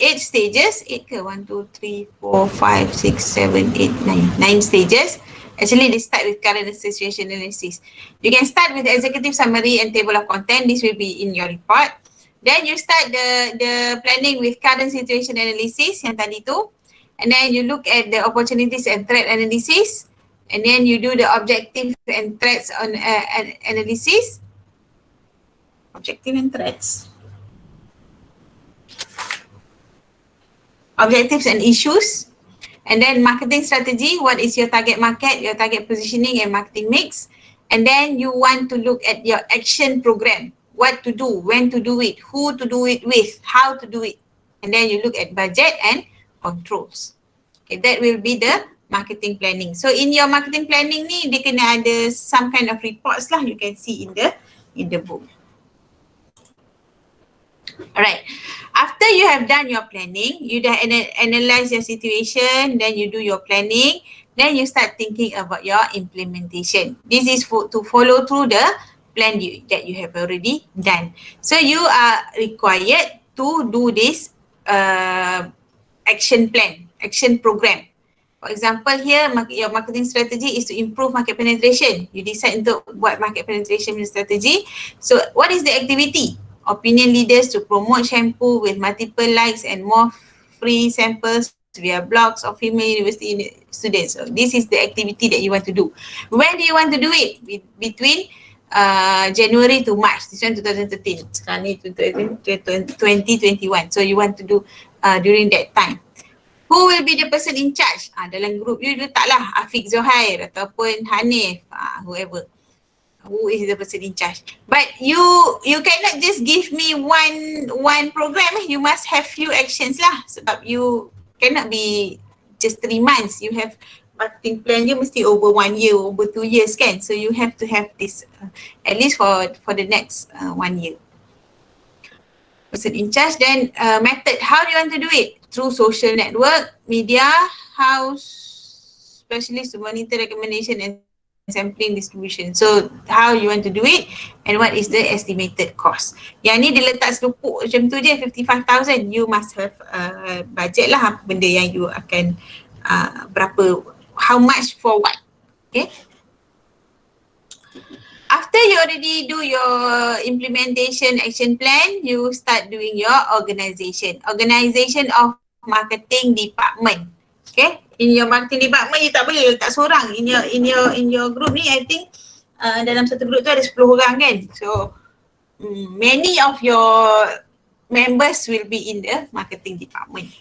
8 stages. 8 ke? 1, 2, 3, 4, 5, 6, 7, 8, 9. 9 stages. Actually, they start with current situation analysis. You can start with the executive summary and table of content. This will be in your report. Then you start the planning with current situation analysis yang tadi tu. And then you look at the opportunities and threat analysis. And then you do the objective and threats on analysis. Objective and threats. Objectives and issues, and then marketing strategy. What is your target market, your target positioning and marketing mix? And then you want to look at your action program, what to do, when to do it, who to do it with, how to do it. And then you look at budget and controls. Okay, that will be the marketing planning. So in your marketing planning ni, dia kena ada some kind of reports lah, you can see in the book. Alright, after you have done your planning, you dah analyze your situation, then you do your planning, then you start thinking about your implementation. This is to follow through the plan that you have already done. So you are required to do this action plan, action program. For example, here your marketing strategy is to improve market penetration. You decide untuk buat market penetration strategy. So what is the activity? Opinion leaders to promote shampoo with multiple likes and more free samples via blogs of female university students. So this is the activity that you want to do. When do you want to do it? Between January to March. This one 2013. Sekarang ni 2021. So you want to do during that time. Who will be the person in charge? Dalam group you letaklah Afiq Zohair ataupun Hanif, whoever. Who is the person in charge? But you cannot just give me one program. You must have few actions lah. Sebab you cannot be just 3 months. You have marketing plan you mesti over 1 year, over 2 years kan. So you have to have this at least for the next 1 year. Person in charge. Then method. How do you want to do it? Through social network, media, house, specialist to monitor recommendation and sampling distribution. So how you want to do it and what is the estimated cost. Yang ni dia letak selupuk macam tu je, 55,000. You must have budget lah apa benda yang you akan berapa, how much for what. Okay. After you already do your implementation action plan, you start doing your organization. Organization of marketing department. Okay. In your marketing department, you tak boleh letak seorang. In your group ni, I think dalam satu group tu ada 10 orang kan. So many of your members will be in the marketing department.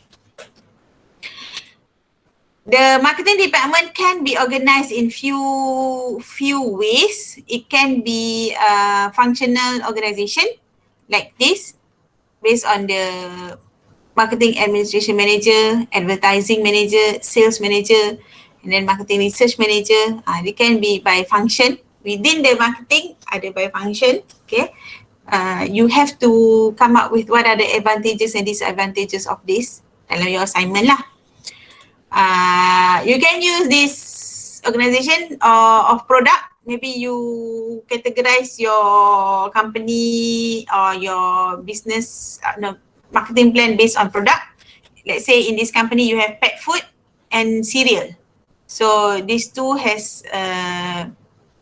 The marketing department can be organized in few ways. It can be functional organization like this, based on the marketing administration manager, advertising manager, sales manager, and then marketing research manager. They can be by function. Within the marketing, ada by function. Okay. You have to come up with what are the advantages and disadvantages of this dalam your assignment lah. You can use this organization of product. Maybe you categorize your company or your business marketing plan based on product. Let's say in this company you have pet food and cereal. So these two has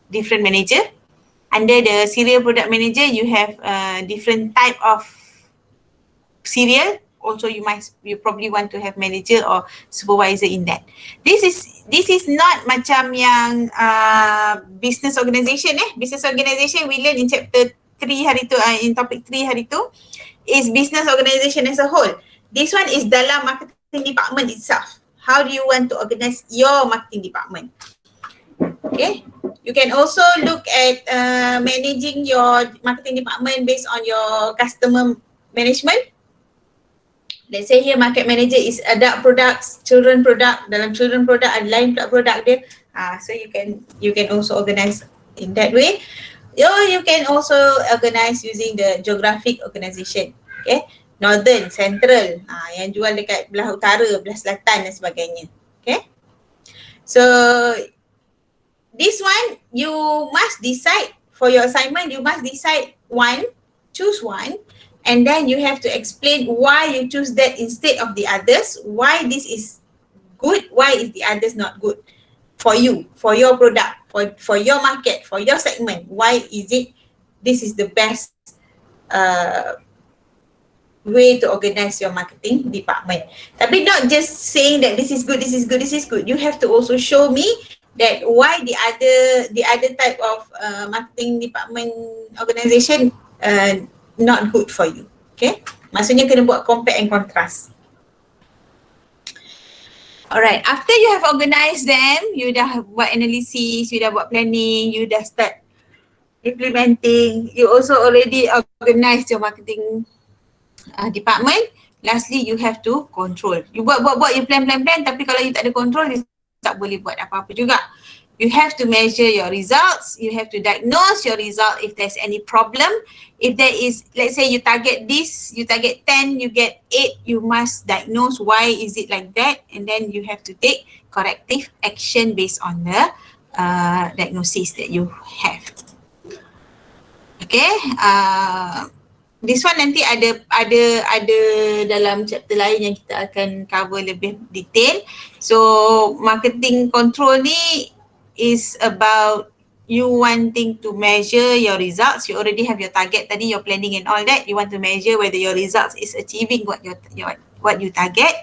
different manager. Under the cereal product manager, you have different type of cereal. Also you probably want to have manager or supervisor in that. This is not macam yang business organisation Business organisation we learn in chapter 3 hari tu, in topic 3 hari tu, is business organisation as a whole. This one is dalam marketing department itself. How do you want to organize your marketing department? Okay. You can also look at managing your marketing department based on your customer management. Let's say here market manager is adult products, children product. Dalam children product ada lain product dia. So you can also organize in that way. You can also organize using the geographic organisation. Okay. Northern, Central, yang jual dekat belah utara, belah selatan dan sebagainya. Okay. So this one you must decide for your assignment. You must decide one, choose one, and then you have to explain why you choose that instead of the others. Why this is good? Why is the others not good for you, for your product, for your market, for your segment? Why is it this is the best way to organize your marketing department? Tapi not just saying that this is good, this is good, this is good. You have to also show me that why the other type of marketing department organisation not good for you. Okay, maksudnya kena buat compare and contrast. Alright, after you have organized them, you dah buat analysis, you dah buat planning, you dah start implementing, you also already organize your marketing department. Lastly, you have to control. You buat, you plan, tapi kalau you tak ada control, you tak boleh buat apa-apa juga. You have to measure your results. You have to diagnose your result if there's any problem. If there is, let's say you target this, you target 10, you get 8, you must diagnose why is it like that, and then you have to take corrective action based on the diagnosis that you have. Okay, this one nanti ada dalam chapter lain yang kita akan cover lebih detail. So marketing control ni is about you wanting to measure your results. You already have your target tadi, your planning and all that. You want to measure whether your results is achieving what you target.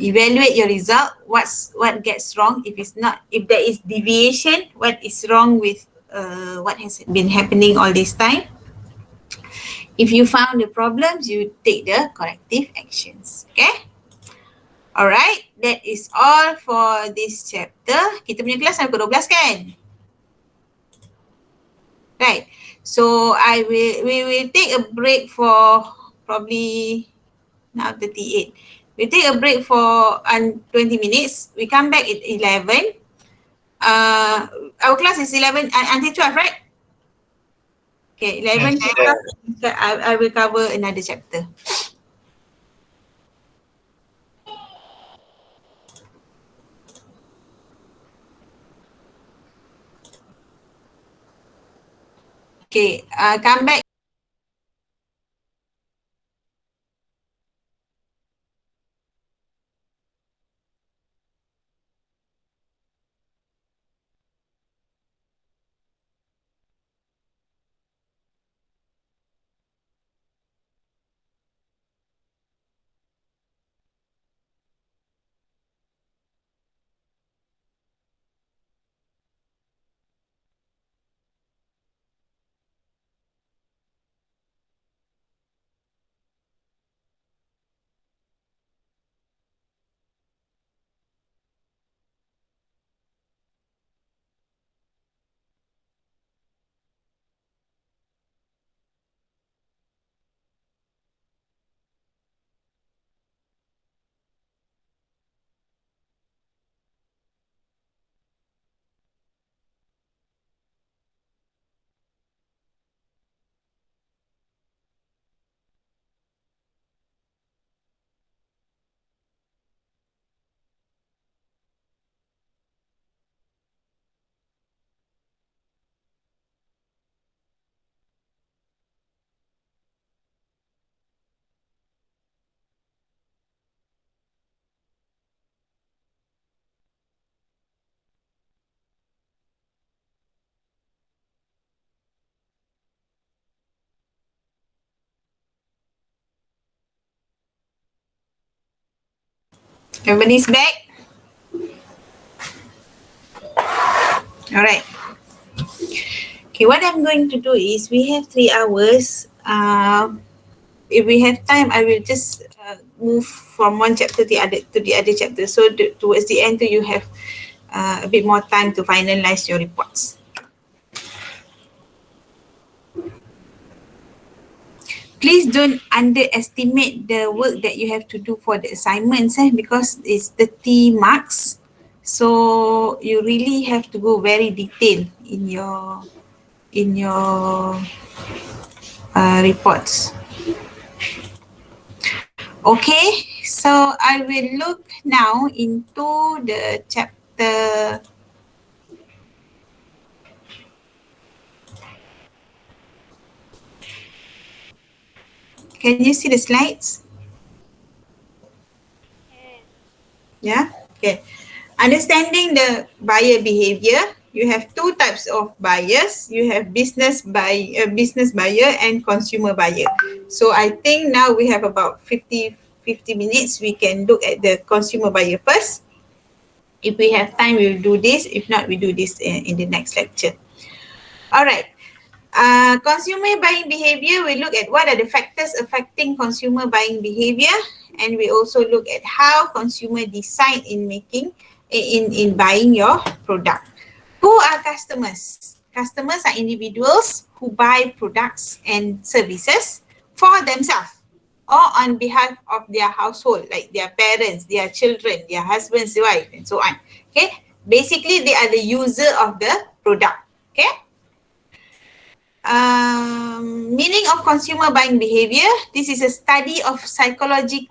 Evaluate your result. What gets wrong? If there is deviation, what is wrong with what has been happening all this time? If you found the problems, you take the corrective actions. Okay? Alright, that is all for this chapter. Kita punya kelas sampai pukul 12 kan? Right. So we will take a break for probably now 38. We take a break for 20 minutes. We come back at 11. Our class is 11 until 12, right? Okay, 11 to 12, I will cover another chapter. Okay, come back. Everybody's back? Alright. Okay, what I'm going to do is we have 3 hours. If we have time, I will just move from one chapter to the other chapter. So towards the end, you have a bit more time to finalize your reports. Please don't underestimate the work that you have to do for the assignments because it's 30 marks. So you really have to go very detailed in your in your reports. Okay, so I will look now into the chapter. Can you see the slides? Yeah, okay. Understanding the buyer behavior. You have two types of buyers. You have business buyer and consumer buyer. So I think now we have about 50 minutes. We can look at the consumer buyer first. If we have time, we will do this. If not, we do this in the next lecture. All right. Consumer buying behavior, we look at what are the factors affecting consumer buying behavior, and we also look at how consumer decide in buying your product. Who are customers? Customers are individuals who buy products and services for themselves or on behalf of their household, like their parents, their children, their husbands, wife, and so on. Okay, basically they are the user of the product. Okay. Meaning of consumer buying behavior. This is a study of psychology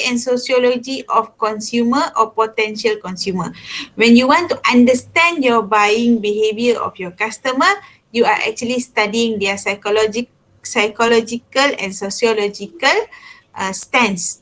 and sociology of consumer or potential consumer. When you want to understand your buying behavior of your customer, you are actually studying their psychological and sociological stance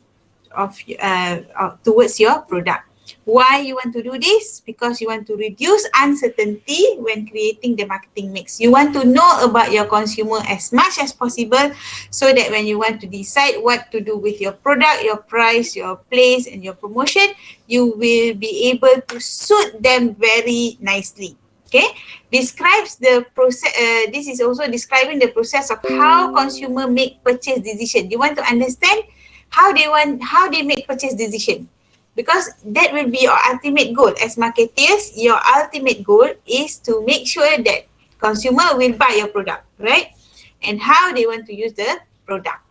towards your product. Why you want to do this? Because you want to reduce uncertainty when creating the marketing mix. You want to know about your consumer as much as possible so that when you want to decide what to do with your product, your price, your place and your promotion, you will be able to suit them very nicely. Okay, describes the process. This is also describing the process of how consumer make purchase decision. You want to understand how they make purchase decision, because that will be your ultimate goal as marketers. Your ultimate goal is to make sure that consumer will buy your product, right? And how they want to use the product.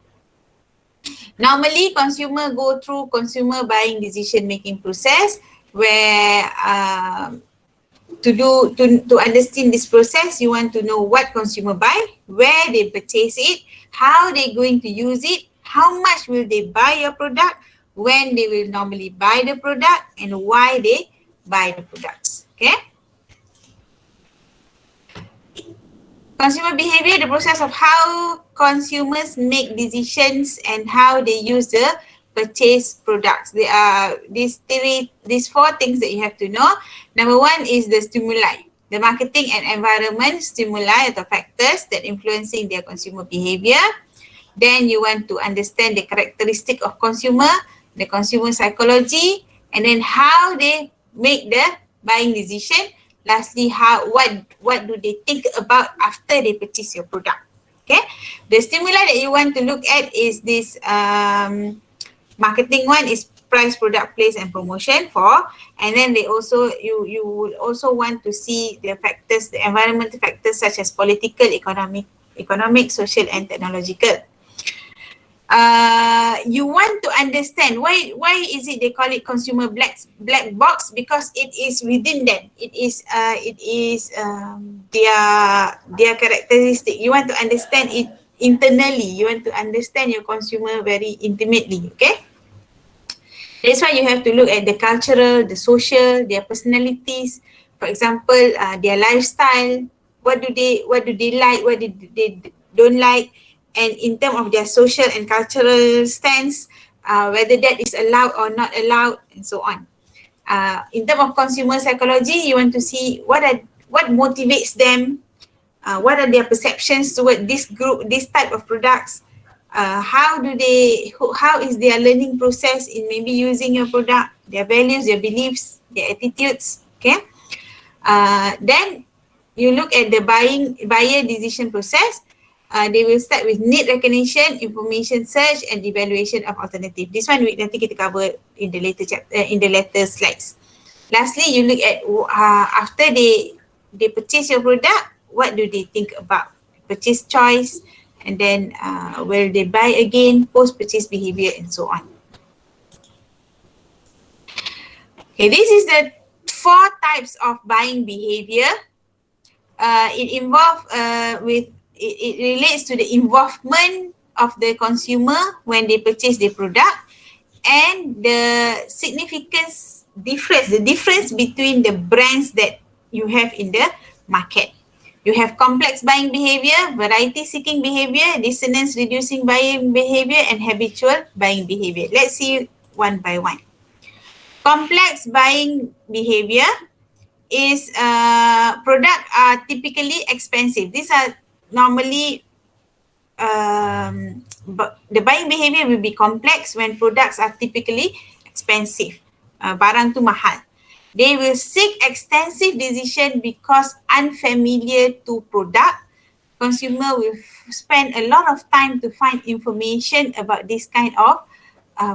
Normally, consumer go through consumer buying decision making process where to understand this process, you want to know what consumer buy, where they purchase it, how they going to use it, how much will they buy your product, when they will normally buy the product, and why they buy the products. Okay. Consumer behavior, the process of how consumers make decisions and how they use the purchase products. There are these four things that you have to know. Number one is the stimuli, the marketing and environment stimuli or factors that influencing their consumer behavior. Then you want to understand the characteristic of consumer, the consumer psychology, and then how they make the buying decision. Lastly, what do they think about after they purchase your product. Okay, the stimuli that you want to look at is this marketing one is price, product, place, and promotion for. And then they also you will also want to see the factors, the environmental factors such as political, economic, social, and technological. You want to understand why is it they call it consumer black box, because it is within them. It is their characteristic. You want to understand it internally. You want to understand your consumer very intimately. Okay. That's why you have to look at the cultural, the social, their personalities. For example, their lifestyle. What do they like? What do they don't like? And in terms of their social and cultural stance, whether that is allowed or not allowed, and so on. In terms of consumer psychology, you want to see what motivates them, what are their perceptions toward this group, this type of products. How is their learning process in maybe using your product, their values, their beliefs, their attitudes. Okay. Then you look at the buyer decision process. They will start with need recognition, information search, and evaluation of alternative. This one nanti kita cover in the later slides. Lastly, you look at after they purchase your product, what do they think about purchase choice, and then will they buy again, post-purchase behavior, and so on. Okay, this is the 4 types of buying behavior. it relates to the involvement of the consumer when they purchase the product, and the significance difference, the difference between the brands that you have in the market. You have complex buying behavior, variety seeking behavior, dissonance reducing buying behavior, and habitual buying behavior. Let's see one by one. Complex buying behavior is products are typically expensive. These are normally but the buying behavior will be complex when products are typically expensive. Barang tu mahal. They will seek extensive decision because unfamiliar to product. Consumer will spend a lot of time to find information about this kind of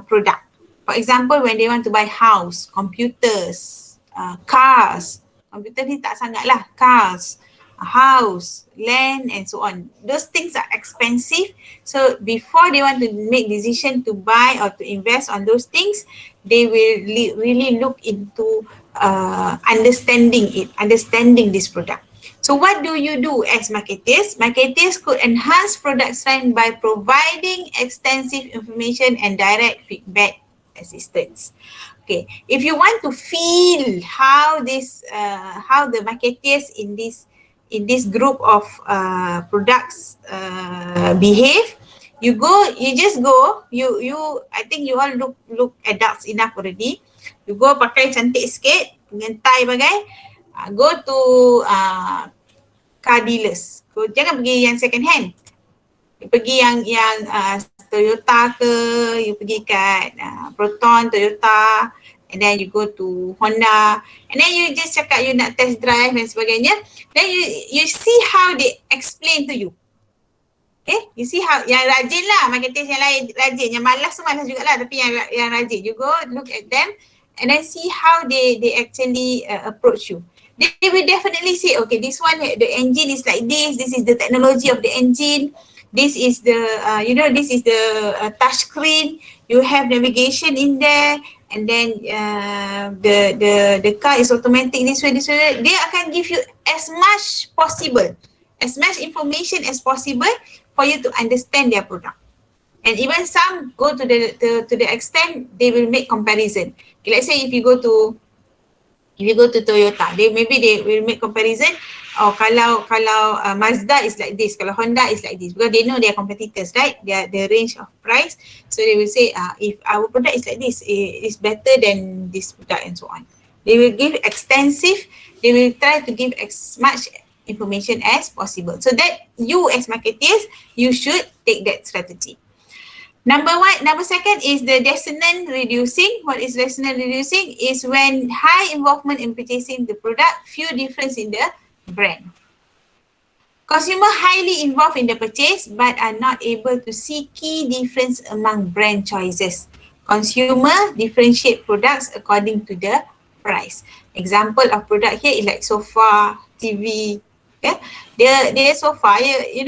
product. For example, when they want to buy house, computers, cars. Computer ni tak sangat lah. Cars, house, land and so on. Those things are expensive. So before they want to make decision to buy or to invest on those things, they will really look into understanding this product. So what do you do as marketers? Marketers could enhance product strength by providing extensive information and direct feedback assistance. Okay, if you want to feel how the marketers in this group of products behave, you I think you all look adults enough already. You go pakai cantik sikit dengan tie bagai, go to car dealers. Jangan pergi yang second hand. You pergi yang Toyota ke, you pergi kat Proton, Toyota, and then you go to Honda, and then you just cakap you nak test drive dan sebagainya. Then you see how they explain to you. Okay, you see how, yang rajin lah, marketers yang lain rajin, yang malas tu malas jugalah, tapi yang rajin, you go look at them and then see how they actually approach you. They will definitely say, okay, this one, the engine is like this is the technology of the engine, this is the this is the touch screen, you have navigation in there, and then the car is automatic this way. They akan give you as much information as possible for you to understand their product. And even some go to the extent they will make comparison. Okay, let's say if you go to Toyota, they will make comparison. Oh, kalau Mazda is like this, kalau Honda is like this, because they know they are competitors, right? The range of price. So they will say, if our product is like this, it's better than this product and so on. They will give they will try to give as much information as possible. So that you as marketers, you should take that strategy. Number second is the dissonance reducing. What is dissonance reducing? Is when high involvement in purchasing the product, few difference in the brand. Consumer highly involved in the purchase but are not able to see key difference among brand choices. Consumer differentiate products according to the price. Example of product here is like sofa, TV. Okay, the sofa, you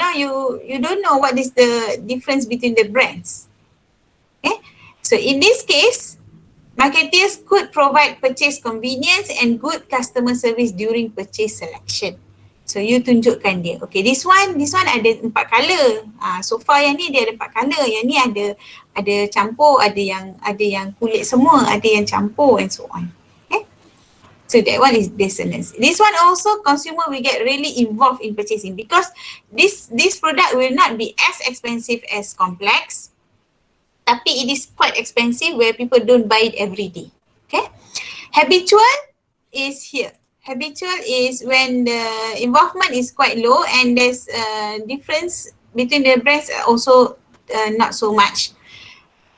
don't know what is the difference between the brands. Okay, so in this case, marketers could provide purchase convenience and good customer service during purchase selection. So you tunjukkan dia. Okay, this one ada 4 color. Sofa yang ni dia ada 4 color. Yang ni ada campur, ada yang kulit semua, ada yang campur and so on. Okay, so that one is dissonance. This one also consumer will get really involved in purchasing because this product will not be as expensive as complex. Tapi it is quite expensive where people don't buy it every day. Okay. Habitual is here. Habitual is when the involvement is quite low and there's a difference between the brands also not so much.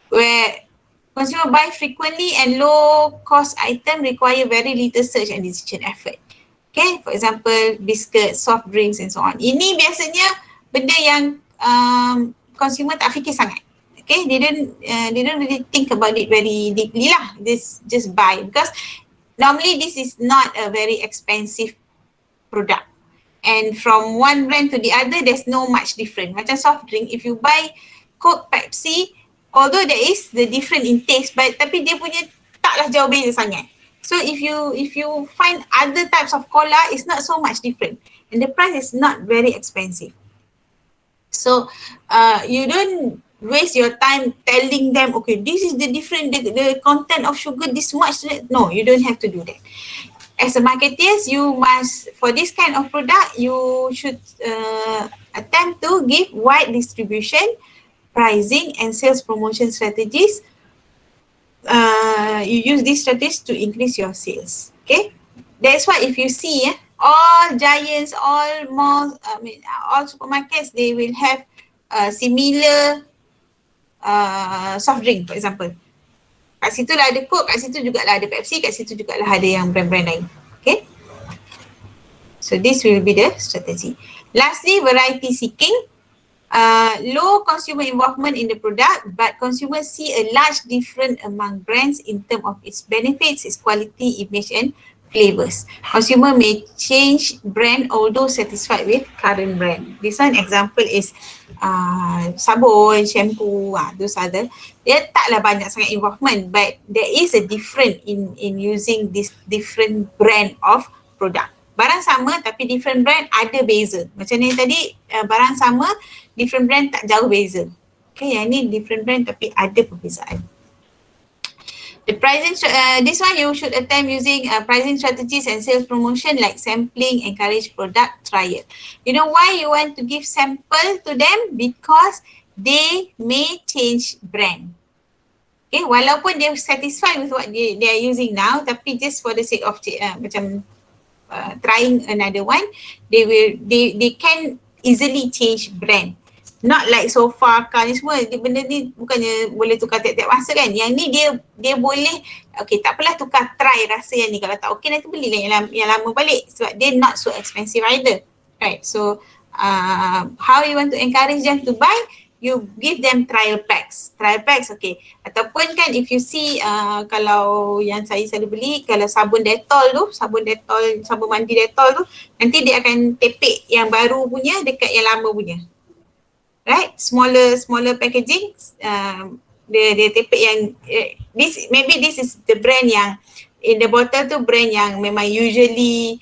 Where consumer buy frequently and low cost item require very little search and decision effort. Okay. For example, biscuit, soft drinks and so on. Ini biasanya benda yang consumer tak fikir sangat. Okay, they don't really think about it very deeply lah. This just buy because normally this is not a very expensive product. And from one brand to the other, there's no much different. Macam soft drink, if you buy Coke, Pepsi, although there is the different in taste, tapi dia punya taklah jauh beza sangat. So if you find other types of cola, it's not so much different, and the price is not very expensive. So you don't waste your time telling them, okay, this is the different, the content of sugar this much. No, you don't have to do that. As a marketeer, you must, for this kind of product, you should attempt to give wide distribution, pricing and sales promotion strategies. You use these strategies to increase your sales. Okay, that's why if you see all giants, all malls, all supermarkets, they will have similar soft drink, for example. Kat situ lah ada Coke, kat situ juga lah ada Pepsi, kat situ juga lah ada yang brand-brand lain. Okay, so this will be the strategy. Lastly, variety seeking. Low consumer involvement in the product, but consumers see a large difference among brands in terms of its benefits, its quality, image and flavors. Consumer may change brand although satisfied with current brand. This one example is sabun, shampoo, those other. Dia taklah banyak sangat involvement, but there is a difference in using this different brand of product. Barang sama tapi different brand ada beza. Macam ni tadi, barang sama, different brand tak jauh beza. Okay, yang ni different brand tapi ada perbezaan. The pricing, this one you should attempt using pricing strategies and sales promotion like sampling, encourage product trial. You know why you want to give sample to them? Because they may change brand. Okay, walaupun they're satisfied with what they are using now, tapi just for the sake of macam trying another one, they can easily change brand. Not like sofa, car ni semua, benda ni bukannya boleh tukar tiap-tiap masa kan. Yang ni dia boleh, okay tak apalah tukar, try rasa yang ni, kalau tak okay nanti belilah yang lama balik sebab dia not so expensive either. Right, so how you want to encourage them to buy? You give them trial packs. Trial packs, okay. Ataupun kan if you see kalau yang saya selalu beli, kalau sabun Dettol tu, sabun mandi Dettol tu, nanti dia akan tepek yang baru punya dekat yang lama punya. Right, smaller packaging, dia tepek yang maybe this is the brand yang in the bottle tu, brand yang memang usually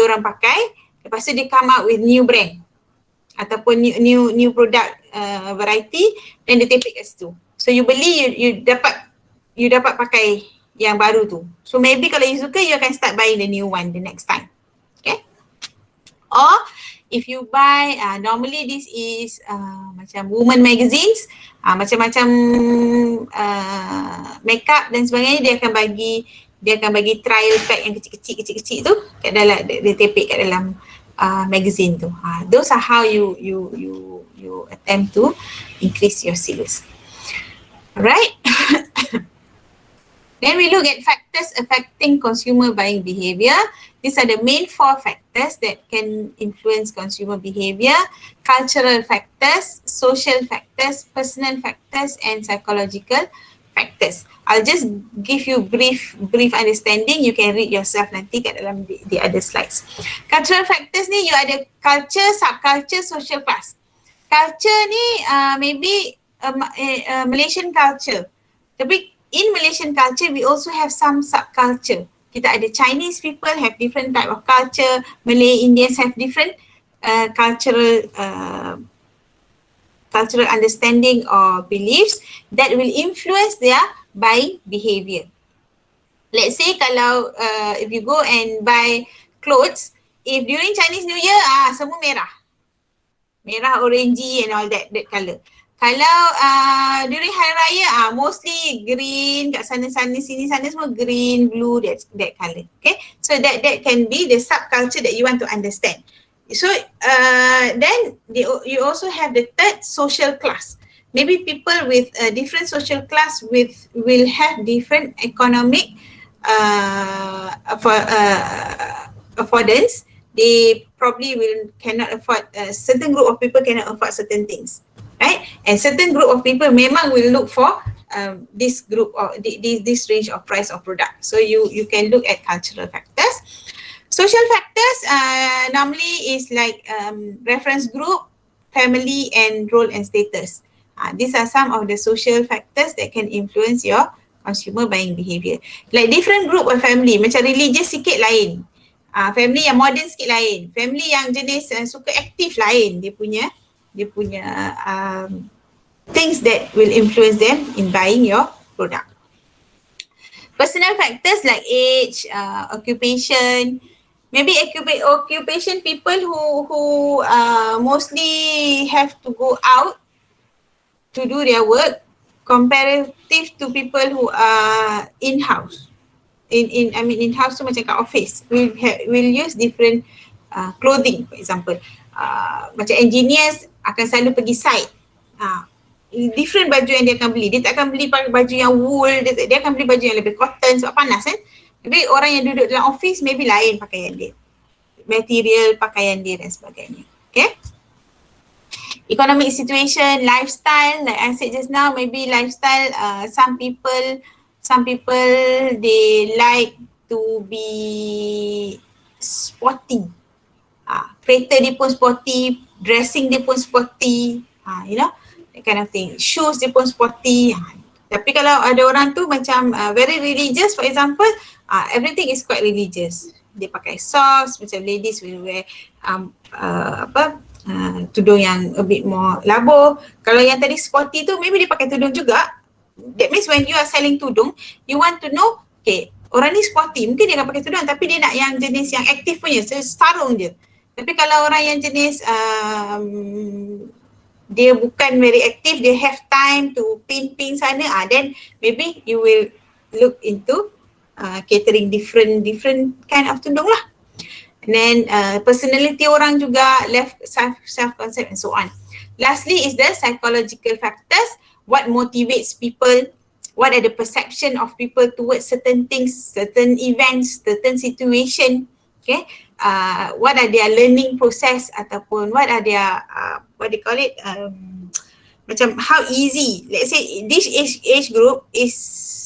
orang pakai, lepas tu dia come out with new brand ataupun new product variety, dan dia tepek kat situ. So you beli, you dapat pakai yang baru tu. So maybe kalau you suka, you akan start buying the new one the next time. Okay, or if you buy, normally this is macam woman magazines, macam-macam makeup dan sebagainya, dia akan bagi trial pack yang kecil-kecil tu kat dalam, dia tepek kat dalam magazine tu. Those are how you attempt to increase your sales. Alright. Then we look at factors affecting consumer buying behaviour. These are the main 4 factors that can influence consumer behaviour: cultural factors, social factors, personal factors and psychological factors. I'll just give you brief understanding. You can read yourself nanti kat dalam the other slides. Cultural factors ni, you ada culture, subculture, social class. Culture ni maybe Malaysian culture. Tapi in Malaysian culture, we also have some subculture. Kita ada Chinese people have different type of culture. Malay Indians have different cultural understanding or beliefs that will influence their buying behaviour. Let's say kalau if you go and buy clothes, if during Chinese New Year, semua merah, orangey and all that colour. Kalau during Hari Raya, mostly green, kat sana-sana, sini-sana semua green, blue, that colour. Okay, so that can be the subculture that you want to understand. So then you also have the third, social class. Maybe people with different social class will have different economic affordance. They probably cannot afford, certain group of people cannot afford certain things. Right, and certain group of people memang will look for this group or this range of price of product. So you can look at cultural factors. Social factors normally is like reference group, family and role and status. These are some of the social factors that can influence your consumer buying behaviour. Like different group of family, macam religious sikit lain. Family yang modern sikit lain. Family yang jenis suka aktif lain. Dia punya things that will influence them in buying your product. Personal factors like age, occupation, maybe occupation, people who mostly have to go out to do their work comparative to people who are in-house. In-house tu macam kat office. We'll use different clothing, for example. Macam engineers akan selalu pergi site. Different baju yang dia akan beli. Dia tak akan beli baju yang wool, dia akan beli baju yang lebih cotton sebab panas kan. Tapi orang yang duduk dalam office maybe lain pakaian dia. Material pakaian dia dan sebagainya. Okay. Economic situation, lifestyle, like I said just now, maybe lifestyle, some people they like to be sporty. Kereta dia pun sporty, dressing dia pun sporty, you know, that kind of thing. Shoes dia pun sporty. Tapi kalau ada orang tu macam very religious, for example, everything is quite religious. Dia pakai socks, macam ladies will wear tudung yang a bit more labuh. Kalau yang tadi sporty tu, maybe dia pakai tudung juga. That means when you are selling tudung, you want to know, okay, orang ni sporty, mungkin dia akan pakai tudung tapi dia nak yang jenis yang aktif punya, sarung je. Tapi kalau orang yang jenis dia bukan very active, they have time to pin sana, then maybe you will look into catering different kind of tudung lah. And then personality orang juga, self-concept and so on. Lastly is the psychological factors. What motivates people? What are the perception of people towards certain things, certain events, certain situation? Okay. What are their learning process ataupun what are their what they call it, macam how easy, let's say this age group is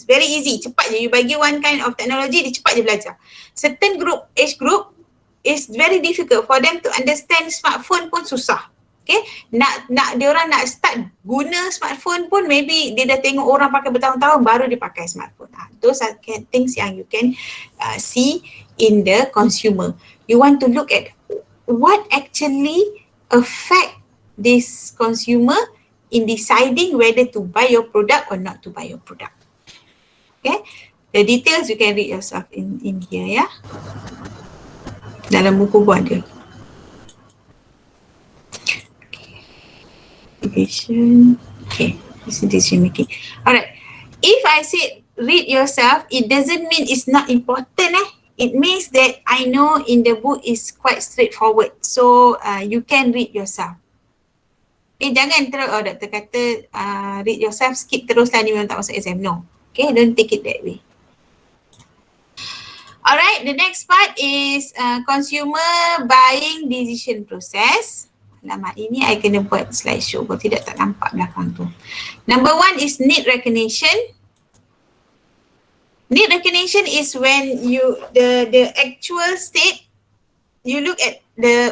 very easy, cepat je, you bagi one kind of technology, dia cepat je belajar. Certain age group is very difficult for them to understand smartphone pun susah. Okay, nak dia orang nak start guna smartphone pun maybe dia dah tengok orang pakai bertahun-tahun baru dia pakai smartphone. Those are things yang you can see in the consumer. You want to look at what actually affect this consumer in deciding whether to buy your product or not to buy your product. Okay, the details you can read yourself in here, ya. Dalam buku pun ada. Okay, this is decision making. Alright, if I said read yourself, it doesn't mean it's not important. It means that I know in the book is quite straightforward, so you can read yourself. Okay, jangan terus doktor kata read yourself, skip terus lah, ni memang tak masuk exam. No, okay, don't take it that way. Alright, the next part is consumer buying decision process. Dalam ini I kena buat slideshow, kalau tidak tak nampak belakang tu. Number one is need recognition. Need recognition is when you the actual state, you look at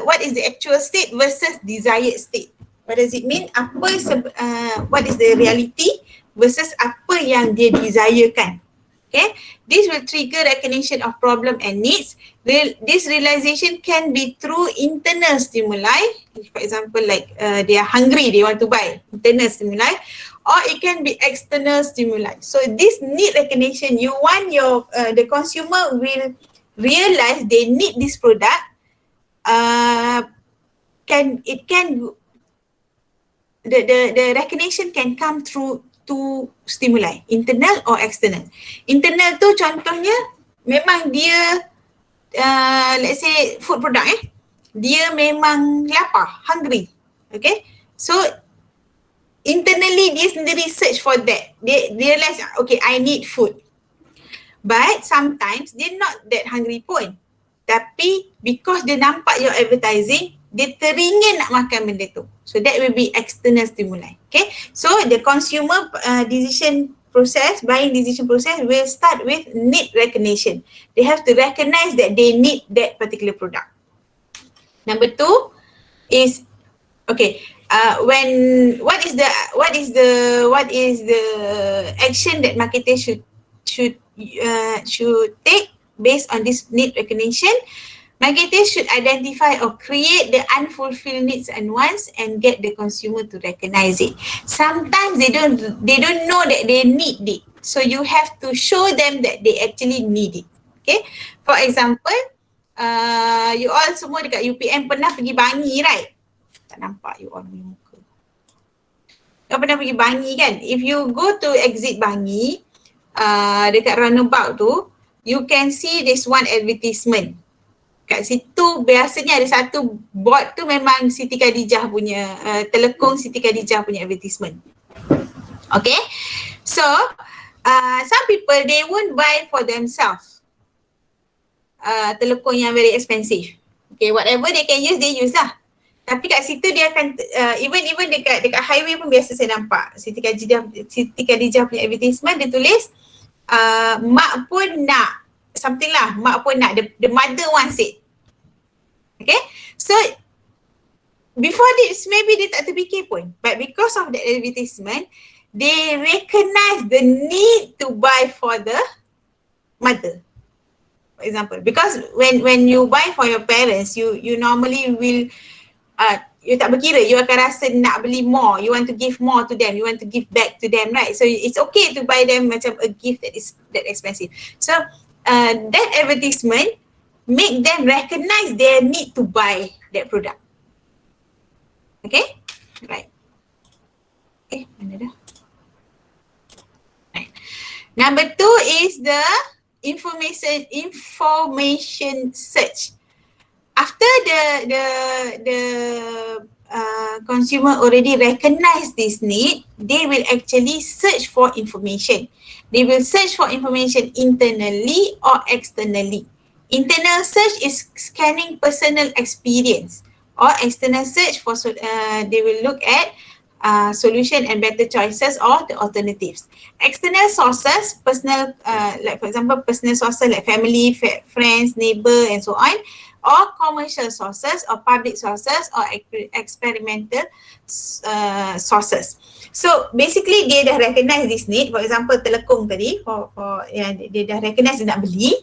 what is the actual state versus desired state. What does it mean? What is the reality versus apa yang dia desirekan. Okay, this will trigger recognition of problem and needs. This realization can be through internal stimuli, for example, like they are hungry, they want to buy, internal stimuli, or it can be external stimuli. So this need recognition, you want your the consumer will realize they need this product. The recognition can come through two stimuli, internal or external. Internal tu contohnya memang dia let's say food product, dia memang lapar, hungry. Okay, so internally dia sendiri search for that, dia realize okay, I need food, but sometimes dia not that hungry pun, tapi because dia nampak your advertising, dia teringin nak makan benda tu. So that will be external stimuli. Okay, so the consumer decision process, buying decision process will start with need recognition. They have to recognize that they need that particular product. Number two is okay. What is the action that marketers should should take based on this need recognition. Marketers should identify or create the unfulfilled needs and wants and get the consumer to recognize it. Sometimes they don't know that they need it. So you have to show them that they actually need it. Okay. For example, you all semua dekat UPM pernah pergi Bangi, right? Tak nampak you all punya muka. You pernah pergi Bangi kan? If you go to exit Bangi, dekat roundabout tu, you can see this one advertisement. Kat situ biasanya ada satu board tu memang Siti Khadijah punya, Telekong Siti Khadijah punya advertisement. Okay. So, some people they won't buy for themselves. Telekong yang very expensive. Okay, whatever they can use, they use lah. Tapi kat situ dia akan, even dekat highway pun biasa saya nampak. Siti Khadijah punya advertisement dia tulis, mak pun nak, something lah, mak pun nak, the mother wants it. Okay, so before this maybe dia tak terfikir pun, but because of that advertisement, they recognize the need to buy for the mother. For example, because when you buy for your parents, you normally will, you tak berkira, you akan rasa nak beli more, you want to give more to them, you want to give back to them, right? So it's okay to buy them macam a gift that is that expensive. So that advertisement make them recognize their need to buy that product. Okay? Right. Okay, mana dah? Right. Number 2 is the information search. After the consumer already recognize this need, they will actually search for information. They will search for information internally or externally. Internal search is scanning personal experience, or external search for they will look at solution and better choices or the alternatives. External sources, personal, like for example, personal sources like family, friends, neighbor and so on, or commercial sources or public sources or experimental sources. So basically dia dah recognize this need. For example, Telekong tadi, for dia dah recognize dia nak beli,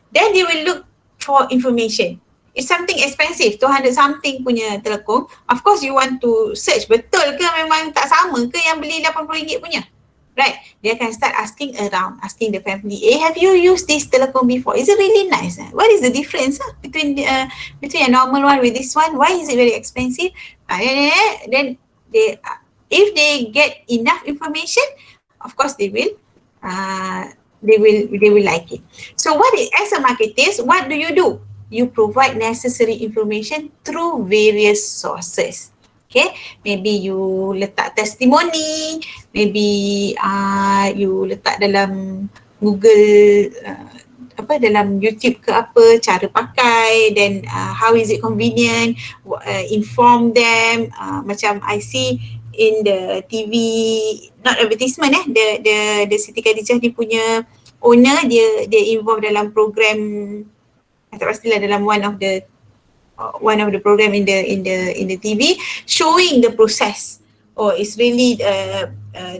then they will look for information. It's something expensive, 200 something punya Telekong. Of course you want to search, betul ke memang tak sama ke yang beli RM80 punya? Right? Dia akan start asking around, asking the family, have you used this Telekong before? Is it really nice? What is the difference between a normal one with this one? Why is it very expensive? Then they, if they get enough information, of course they will like it. So as a marketers, what do? You provide necessary information through various sources. Okay, maybe you letak testimoni, maybe you letak dalam Google, dalam YouTube ke apa, cara pakai, then how is it convenient, inform them, macam I see in the TV, not advertisement the Siti Khadijah ni punya owner, dia involve dalam program, tak pastilah dalam one of the program in the TV, showing the process. Oh, it's really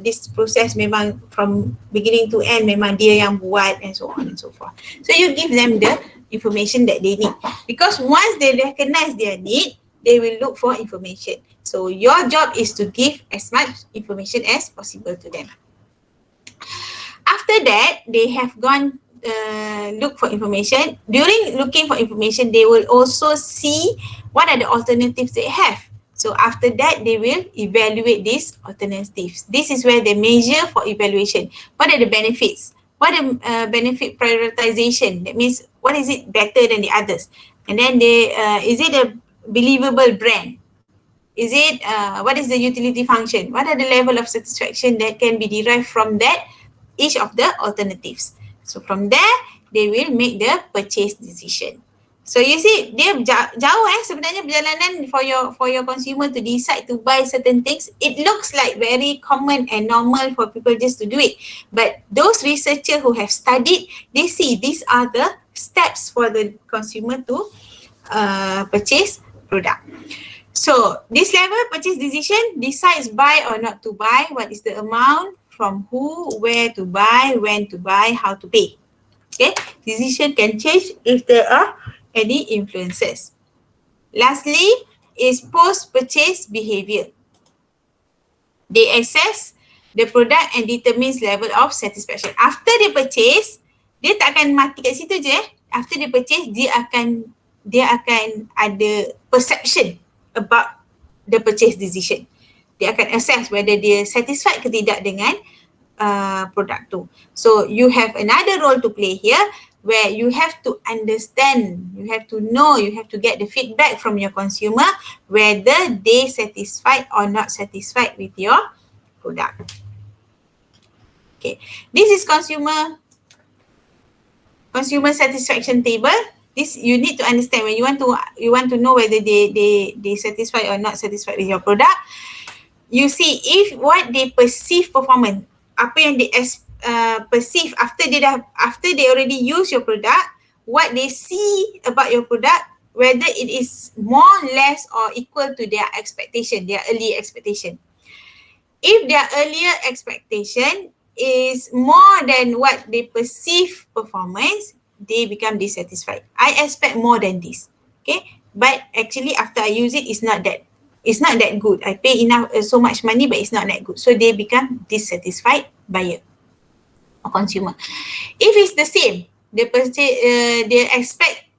this process memang from beginning to end memang dia yang buat and so on and so forth. So you give them the information that they need, because once they recognize their need, they will look for information. So your job is to give as much information as possible to them. After that, they have gone look for information. During looking for information, they will also see what are the alternatives they have. So after that, they will evaluate these alternatives. This is where they measure for evaluation. What are the benefits? What are benefit prioritization? That means what is it better than the others? And then is it a believable brand? Is it what is the utility function? What are the level of satisfaction that can be derived from that each of the alternatives? So from there, they will make the purchase decision. So you see, dia jauh sebenarnya perjalanan for your consumer to decide to buy certain things. It looks like very common and normal for people just to do it. But those researchers who have studied, they see these are the steps for the consumer to purchase product. So this level purchase decision decides buy or not to buy, what is the amount, from who, where to buy, when to buy, how to pay. Okay, decision can change if there are any influences. Lastly is post-purchase behaviour. They assess the product and determines level of satisfaction. After they purchase, dia tak akan mati kat situ je. After they purchase, dia akan ada perception about the purchase decision. Dia akan assess whether dia satisfied ke tidak dengan produk tu. So you have another role to play here where you have to understand, you have to know, you have to get the feedback from your consumer whether they satisfied or not satisfied with your product. Okay, this is consumer satisfaction table. This you need to understand when you want to know whether they satisfied or not satisfied with your product. You see if what they perceive performance, apa yang they perceive after they already use your product, what they see about your product, whether it is more, less or equal to their expectation, their early expectation. If their earlier expectation is more than what they perceive performance, they become dissatisfied. I expect more than this, okay? But actually after I use it's not that good. I pay enough so much money, but it's not that good. So they become dissatisfied buyer or consumer. If it's the same, they expect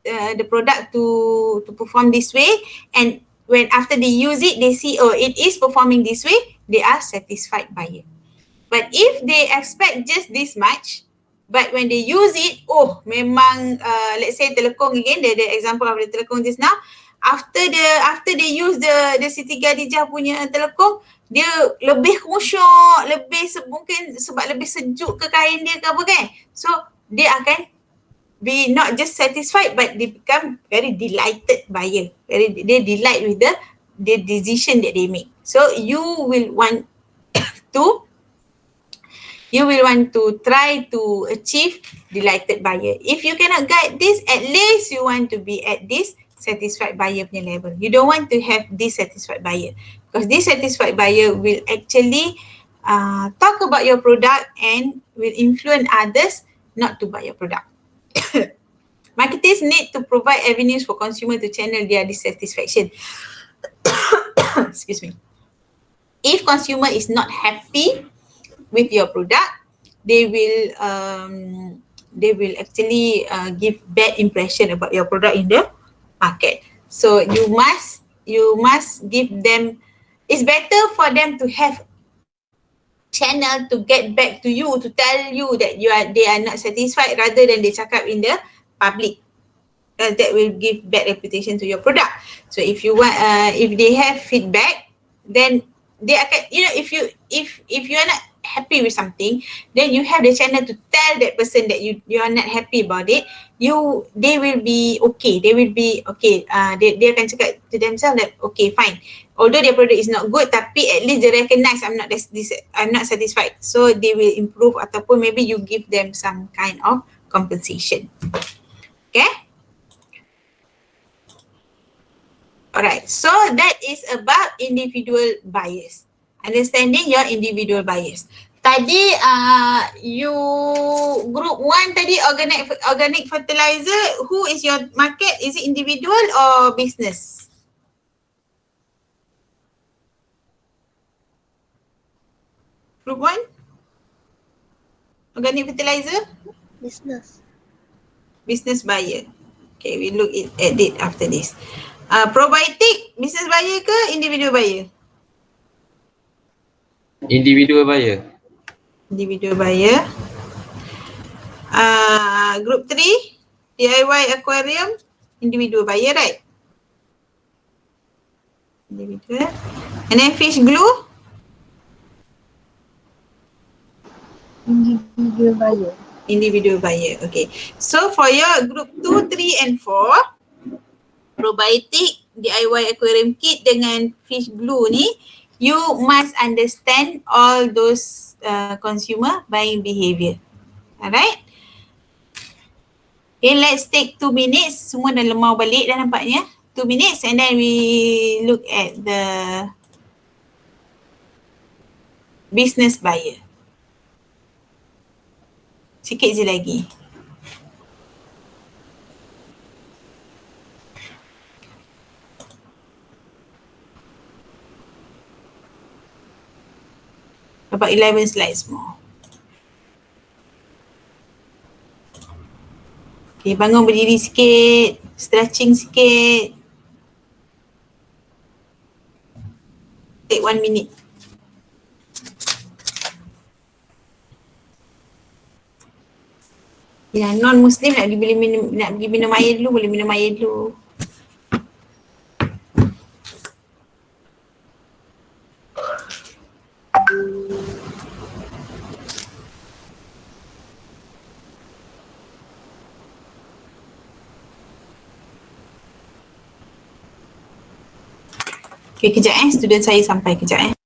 the product to perform this way, and when after they use it, they see it is performing this way, they are satisfied buyer. But if they expect just this much, but when they use it, memang let's say telekong again, the example of the telekong just now, after they use the Siti Khadijah punya telekong, dia lebih khusyuk, mungkin sebab lebih sejuk ke kain dia ke apa kan. So dia akan be not just satisfied but they become very delighted buyer. They delight with the decision that they make. So you will want to try to achieve delighted buyer. If you cannot get this, at least you want to be at this satisfied buyer punya level. You don't want to have dissatisfied buyer, because dissatisfied buyer will actually talk about your product and will influence others not to buy your product. Marketers need to provide avenues for consumer to channel their dissatisfaction. Excuse me. If consumer is not happy with your product, they will actually give bad impression about your product in the market. So you must give them. It's better for them to have channel to get back to you, to tell you that they are not satisfied, rather than they cakap in the public. That will give bad reputation to your product. So if you want, if they have feedback, then they akan, if you are not happy with something, then you have the channel to tell that person that you are not happy about it. They will be okay. They akan cakap to themselves that okay, fine. Although their product is not good, tapi at least they recognize I'm not satisfied. So they will improve, ataupun maybe you give them some kind of compensation. Okay? Alright, so that is about individual buyers. Understanding your individual buyers. Tadi you group 1 tadi organic fertilizer, who is your market? Is it individual or business? Group 1? Organic fertilizer? Business buyer. Okay, we look at it after this. Probiotic, business buyer ke individual buyer? Individual buyer. Individual buyer. Group 3, DIY aquarium, individual buyer, right? Individual. And then fish glue? Individual buyer. Individual buyer, okay. So for your group 2, 3 and 4, probiotic, DIY aquarium kit dengan fish glue ni, you must understand all those consumer buying behaviour. Alright? Okay, let's take 2 minutes. Semua dah lemau balik dah nampaknya. 2 minutes and then we look at the business buyer. Sikit je lagi. Dapat 11 slides more. Okay, bangun berdiri sikit, stretching sikit. Take 1 minute. Yang non-Muslim nak pergi minum air dulu, boleh minum air dulu. Okay, kejap student saya sampai kejap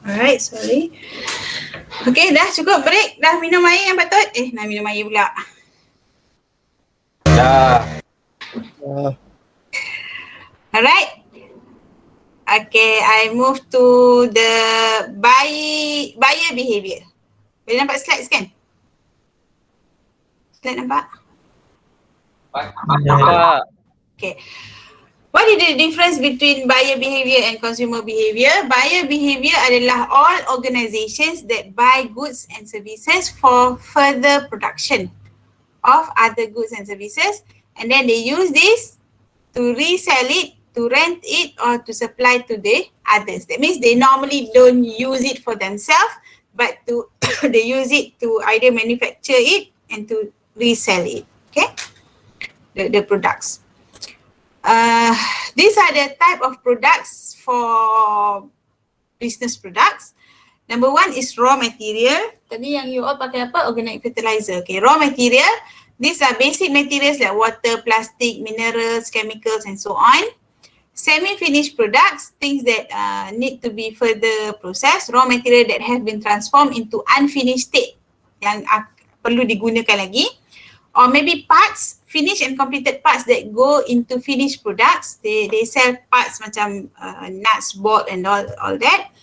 Alright, sorry. Okay, dah cukup break? Dah minum air yang patut? Nak minum air pula. Dah. Alright. Okay, I move to the buyer behaviour. Boleh nampak slides kan? Slide nampak? Nampak. Okay. What is the difference between buyer behaviour and consumer behaviour? Buyer behaviour adalah all organisations that buy goods and services for further production of other goods and services, and then they use this to resell it, to rent it, or to supply to the others. That means they normally don't use it for themselves, but they use it to either manufacture it and to resell it. Okay, the products. These are the type of products for business products. Number one is raw material. Tadi yang you all pakai apa? Organic fertilizer. Okay, raw material. These are basic materials like water, plastic, minerals, chemicals and so on. Semi-finished products, things that need to be further processed. Raw material that have been transformed into unfinished state yang perlu digunakan lagi. Or maybe parts, finished and completed parts that go into finished products. They sell parts macam nuts, bolt and all that.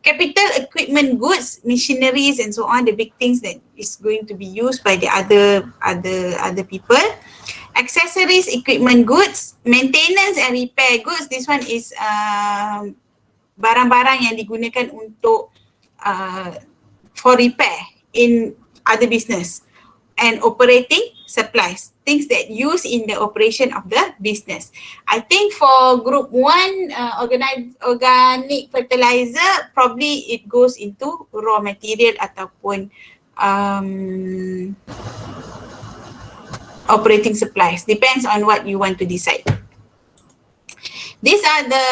Capital equipment goods, machineries and so on, the big things that is going to be used by the other people. Accessories, equipment goods, maintenance and repair goods. This one is barang-barang yang digunakan untuk for repair in other business. And operating supplies, things that use in the operation of the business. I think for group 1, organic fertilizer, probably it goes into raw material ataupun operating supplies. Depends on what you want to decide. These are the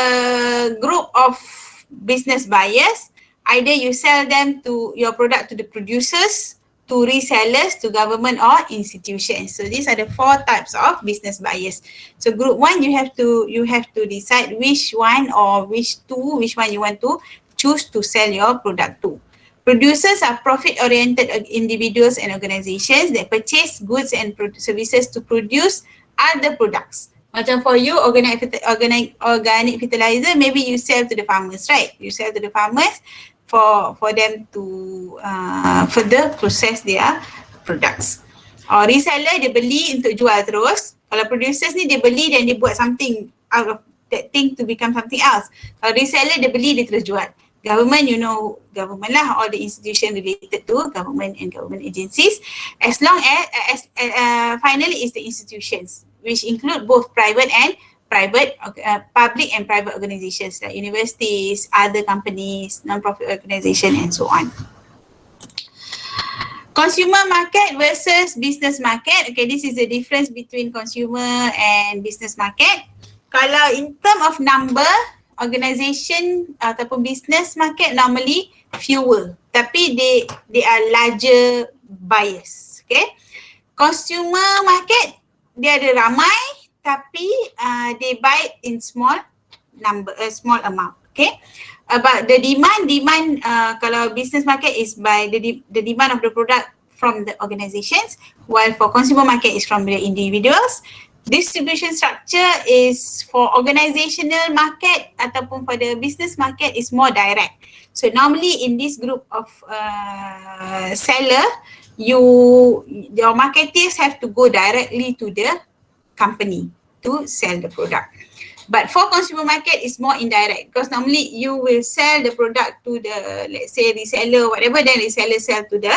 group of business buyers. Either you sell them to your product to the producers, to resellers, to government or institutions. So these are the 4 types of business buyers. So group 1, you have to decide which one or which one you want to choose to sell your product to. Producers are profit-oriented individuals and organizations that purchase goods and services to produce other products. Macam for you, organic fertilizer, maybe you sell to the farmers, right? You sell to the farmers for them to further process their products. Or reseller, dia beli untuk jual terus. Kalau producers ni, dia beli dan dia buat something out of that thing to become something else. Kalau reseller, dia beli, dia terus jual. Government, you know, government lah, all the institutions related to government and government agencies. As long as finally is the institutions, which include both private and public and private organizations like universities, other companies, non-profit organizations and so on. Consumer market versus business market. Okay, this is the difference between consumer and business market. Kalau in term of number, organisation ataupun business market normally fewer, tapi they are larger buyers. Okay, consumer market dia ada ramai, tapi they buy in small amount. Okay, about the demand kalau business market is by the demand of the product from the organizations, while for consumer market is from the individuals. Distribution structure is for organizational market ataupun for the business market is more direct. So normally in this group of seller, your marketers have to go directly to the company to sell the product. But for consumer market, it's more indirect because normally you will sell the product to the, let's say, reseller, whatever, then reseller sell to the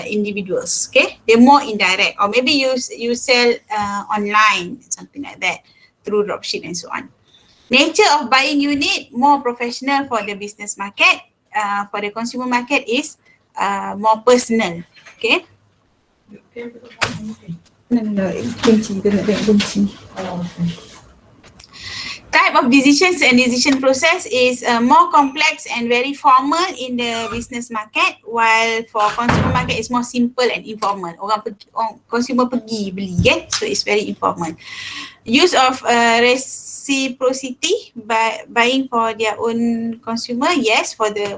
individuals. Okay, they're more indirect, or maybe you sell online, something like that, through dropship and so on. Nature of buying unit more professional for the business market. For the consumer market is more personal. Okay. No, kunci, kita nak tengok kunci. Type of decisions and decision process is more complex and very formal in the business market, while for consumer market is more simple and informal. Consumer pergi beli, kan? So it's very informal. Use of reciprocity, buying for their own consumer, yes. For the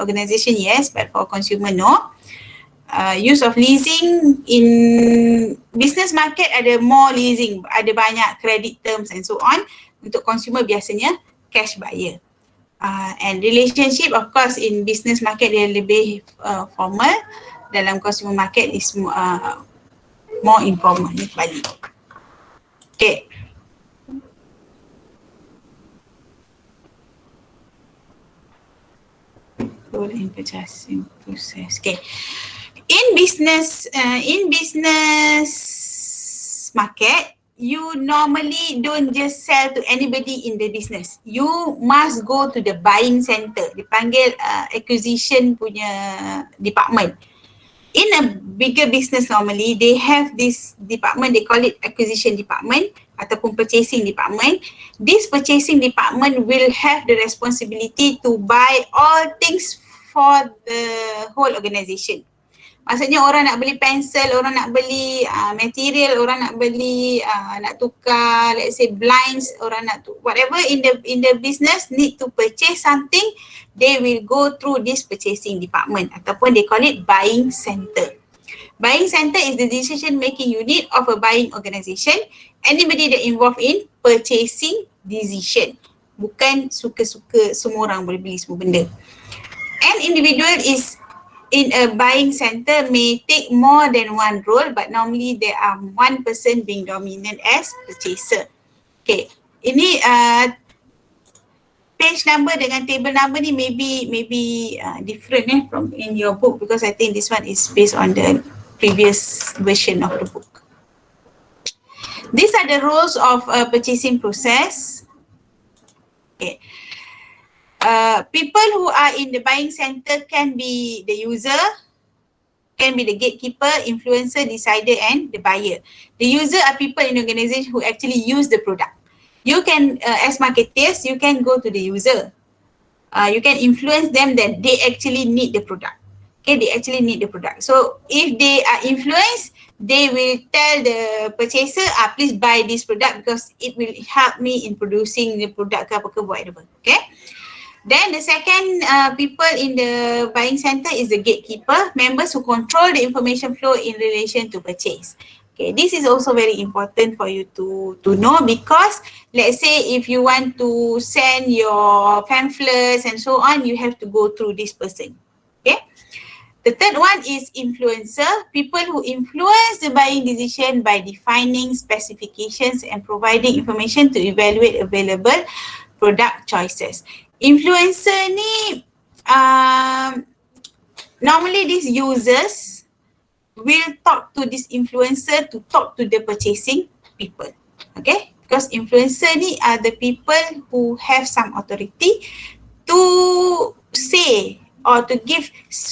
organization, yes, but for consumer, no. Use of leasing in business market ada more leasing, ada banyak credit terms and so on. Untuk consumer biasanya cash buyer. And relationship, of course, in business market dia lebih formal. Dalam consumer market is more informal. Ni balik. Okay. Role in purchasing process. Okay. In business market, you normally don't just sell to anybody in the business. You must go to the buying center. Dipanggil acquisition punya department. In a bigger business normally, they have this department, they call it acquisition department ataupun purchasing department. This purchasing department will have the responsibility to buy all things for the whole organisation. Maksudnya orang nak beli pensel, orang nak beli material, orang nak beli nak tukar, let's say blinds, orang nak whatever in the business need to purchase something, they will go through this purchasing department ataupun they call it buying center. Buying center is the decision making unit of a buying organisation. Anybody that involved in purchasing decision. Bukan suka-suka semua orang boleh beli semua benda. An individual is in a buying center may take more than one role, but normally there are one person being dominant as purchaser. Okay, ini page number dengan table number ni maybe different from in your book because I think this one is based on the previous version of the book. These are the roles of purchasing process. Okay. People who are in the buying center can be the user, can be the gatekeeper, influencer, decider and the buyer. The user are people in the organization who actually use the product. You can, as marketers, you can go to the user. you can influence them that they actually need the product. Okay, they actually need the product. So if they are influenced, they will tell the purchaser, please buy this product because it will help me in producing the product ke apa ke whatever. Okay. Then the second people in the buying center is the gatekeeper, members who control the information flow in relation to purchase. Okay, this is also very important for you to know, because let's say if you want to send your pamphlets and so on, you have to go through this person. Okay. The third one is influencer, people who influence the buying decision by defining specifications and providing information to evaluate available product choices. Influencer ni, normally these users will talk to this influencer to talk to the purchasing people. Okay, because influencer ni are the people who have some authority to say or to give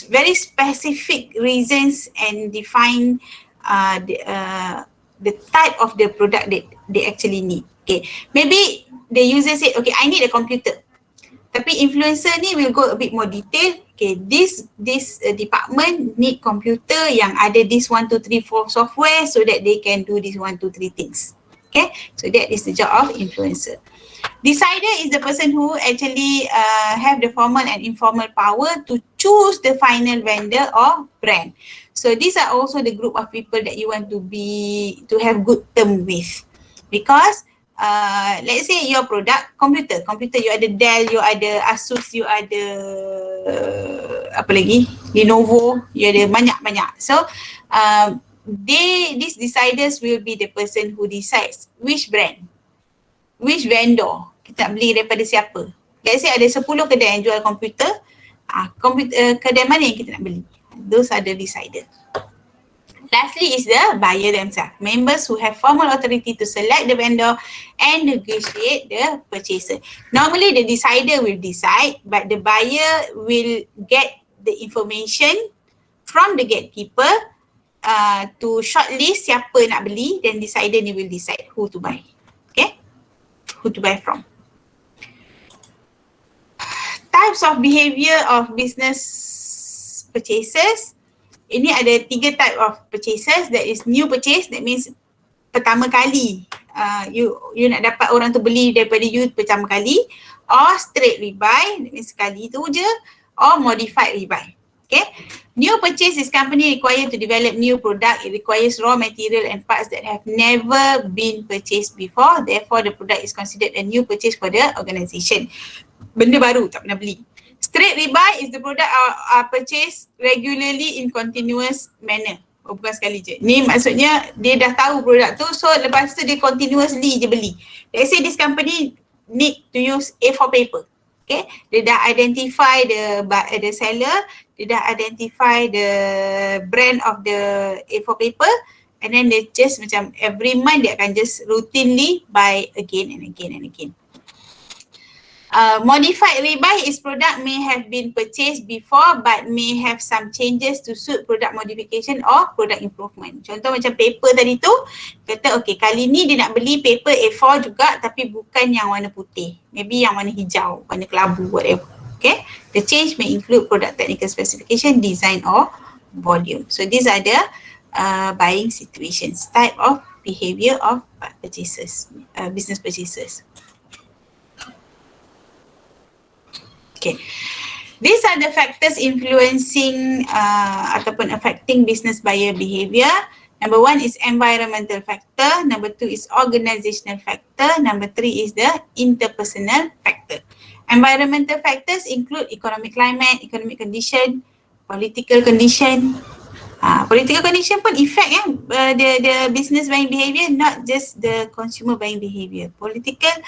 very specific reasons and define the type of the product that they actually need. Okay, maybe the user said, okay, I need a computer. Tapi influencer ni will go a bit more detail. Okay, this department need computer yang ada this 1, 2, 3, 4 software so that they can do this 1, 2, 3 things. Okay, so that is the job of influencer. Decider is the person who actually have the formal and informal power to choose the final vendor or brand. So these are also the group of people that you want to have good term with, because let's say your product computer you ada Dell, you ada Asus, you ada apa lagi, Lenovo, you ada banyak. So these deciders will be the person who decides which brand, which vendor kita nak beli daripada siapa. Let's say ada 10 kedai yang jual komputer, kedai mana yang kita nak beli. Those are the deciders. Lastly is the buyer themselves, members who have formal authority to select the vendor and negotiate the purchaser. Normally the decider will decide, but the buyer will get the information from the gatekeeper to shortlist siapa nak beli, then decider ni will decide who to buy. Okay, who to buy from. Types of behaviour of business purchases. Ini ada 3 type of purchases. That is new purchase, that means pertama kali you nak dapat orang tu beli daripada you pertama kali, or straight rebuy, that means sekali tu je, or modified rebuy. Okay, new purchase is company required to develop new product. It requires raw material and parts that have never been purchased before. Therefore, the product is considered a new purchase for the organisation. Benda baru, tak pernah beli. Straight rebuy is the product are purchased regularly in continuous manner. Bukan sekali je. Ni maksudnya dia dah tahu produk tu, so lepas tu dia continuously je beli. Let's say this company need to use A4 paper. Okay, dia dah identify the seller, dia dah identify the brand of the A4 paper, and then they just macam every month dia akan just routinely buy again and again and again. Modified rebuy is product may have been purchased before but may have some changes to suit product modification or product improvement. Contoh macam paper tadi tu, kata okay, kali ni dia nak beli paper A4 juga tapi bukan yang warna putih. Maybe yang warna hijau, warna kelabu, whatever. Okay, the change may include product technical specification, design or volume. So these are the buying situations, type of behaviour of purchasers, business purchasers. Okay, these are the factors influencing ataupun affecting business buyer behaviour. Number 1 is environmental factor. Number 2 is organizational factor. Number 3 is the interpersonal factor. Environmental factors include economic climate, economic condition, political condition. Political condition pun effect the business buying behaviour, not just the consumer buying behaviour. Political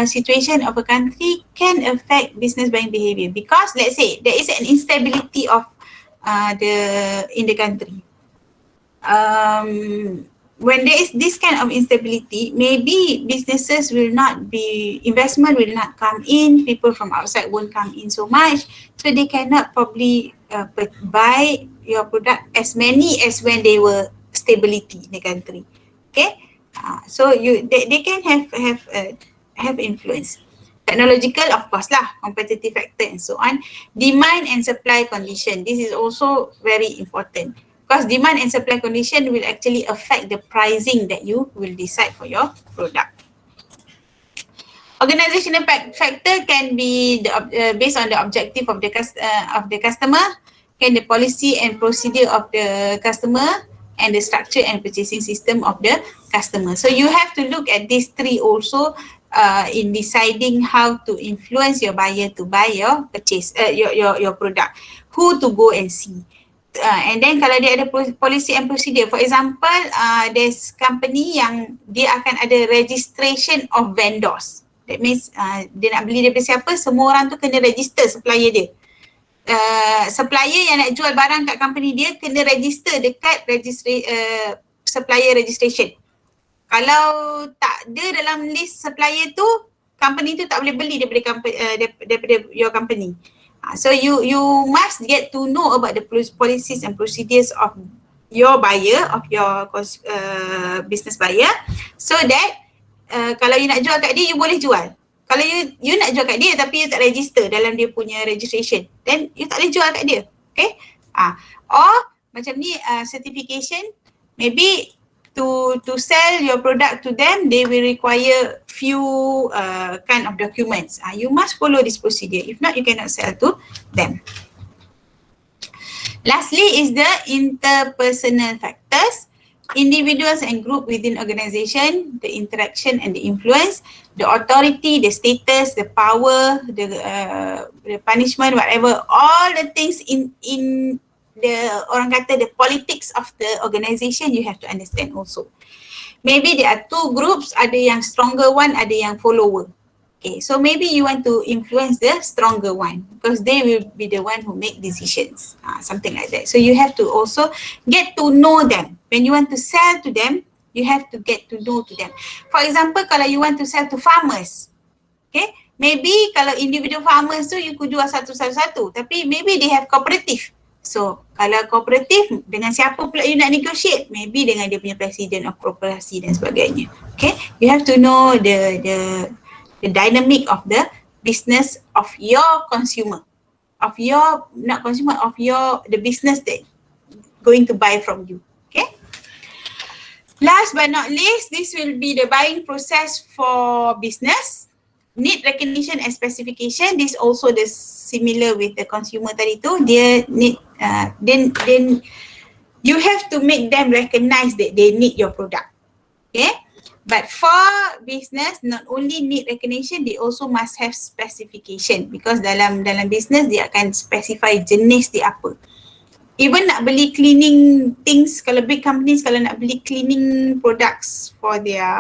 situation of a country can affect business buying behaviour, because let's say there is an instability of in the country. When there is this kind of instability, maybe businesses will not be, investment will not come in, people from outside won't come in so much, so they cannot probably buy your product as many as when they were stability in the country. Okay, so they can have influence. Technological, of course lah, competitive factor and so on. Demand and supply condition, this is also very important because demand and supply condition will actually affect the pricing that you will decide for your product. Organizational factor can be based on the objective of the customer, can the policy and procedure of the customer, and the structure and purchasing system of the customer. So you have to look at these three also in deciding how to influence your buyer to buy your purchase, your product, who to go and see. And then kalau dia ada policy and procedure, for example, there's company yang dia akan ada registration of vendors. That means dia nak beli daripada siapa, semua orang tu kena register supplier dia. Supplier yang nak jual barang kat company dia kena register dekat supplier registration. Kalau tak ada dalam list supplier tu, company tu tak boleh beli daripada your company. So you must get to know about the policies and procedures of your buyer, of your business buyer, so that kalau you nak jual kat dia, you boleh jual. Kalau you nak jual kat dia tapi you tak register dalam dia punya registration, then you tak boleh jual kat dia. Okay? Or macam ni, certification, maybe to sell your product to them, they will require few kind of documents. You must follow this procedure. If not, you cannot sell to them. Lastly is the interpersonal factors. Individuals and group within organization, the interaction and the influence, the authority, the status, the power, the punishment, whatever, all the things in the orang kata the politics of the organisation, you have to understand also. Maybe there are two groups, ada yang stronger one, ada yang follower. Okay, so maybe you want to influence the stronger one because they will be the one who make decisions, something like that. So you have to also get to know them. When you want to sell to them, you have to get to know to them. For example, kalau you want to sell to farmers, okay, maybe kalau individual farmers tu you could jual satu-satu, tapi maybe they have cooperative. So kalau kooperatif, dengan siapa pula you nak negotiate? Maybe dengan dia punya presiden of koperasi dan sebagainya. Okay, you have to know the dynamic of the business of your consumer, of your, not consumer, of your, the business that going to buy from you. Okay. Last but not least, this will be the buying process for business. Need recognition and specification. This also the similar with the consumer tadi tu. Dia need then you have to make them recognize that they need your product. Okay. But for business, not only need recognition, they also must have specification because dalam business dia akan specify jenis dia apa. Even nak beli cleaning things, kalau big companies kalau nak beli cleaning products for their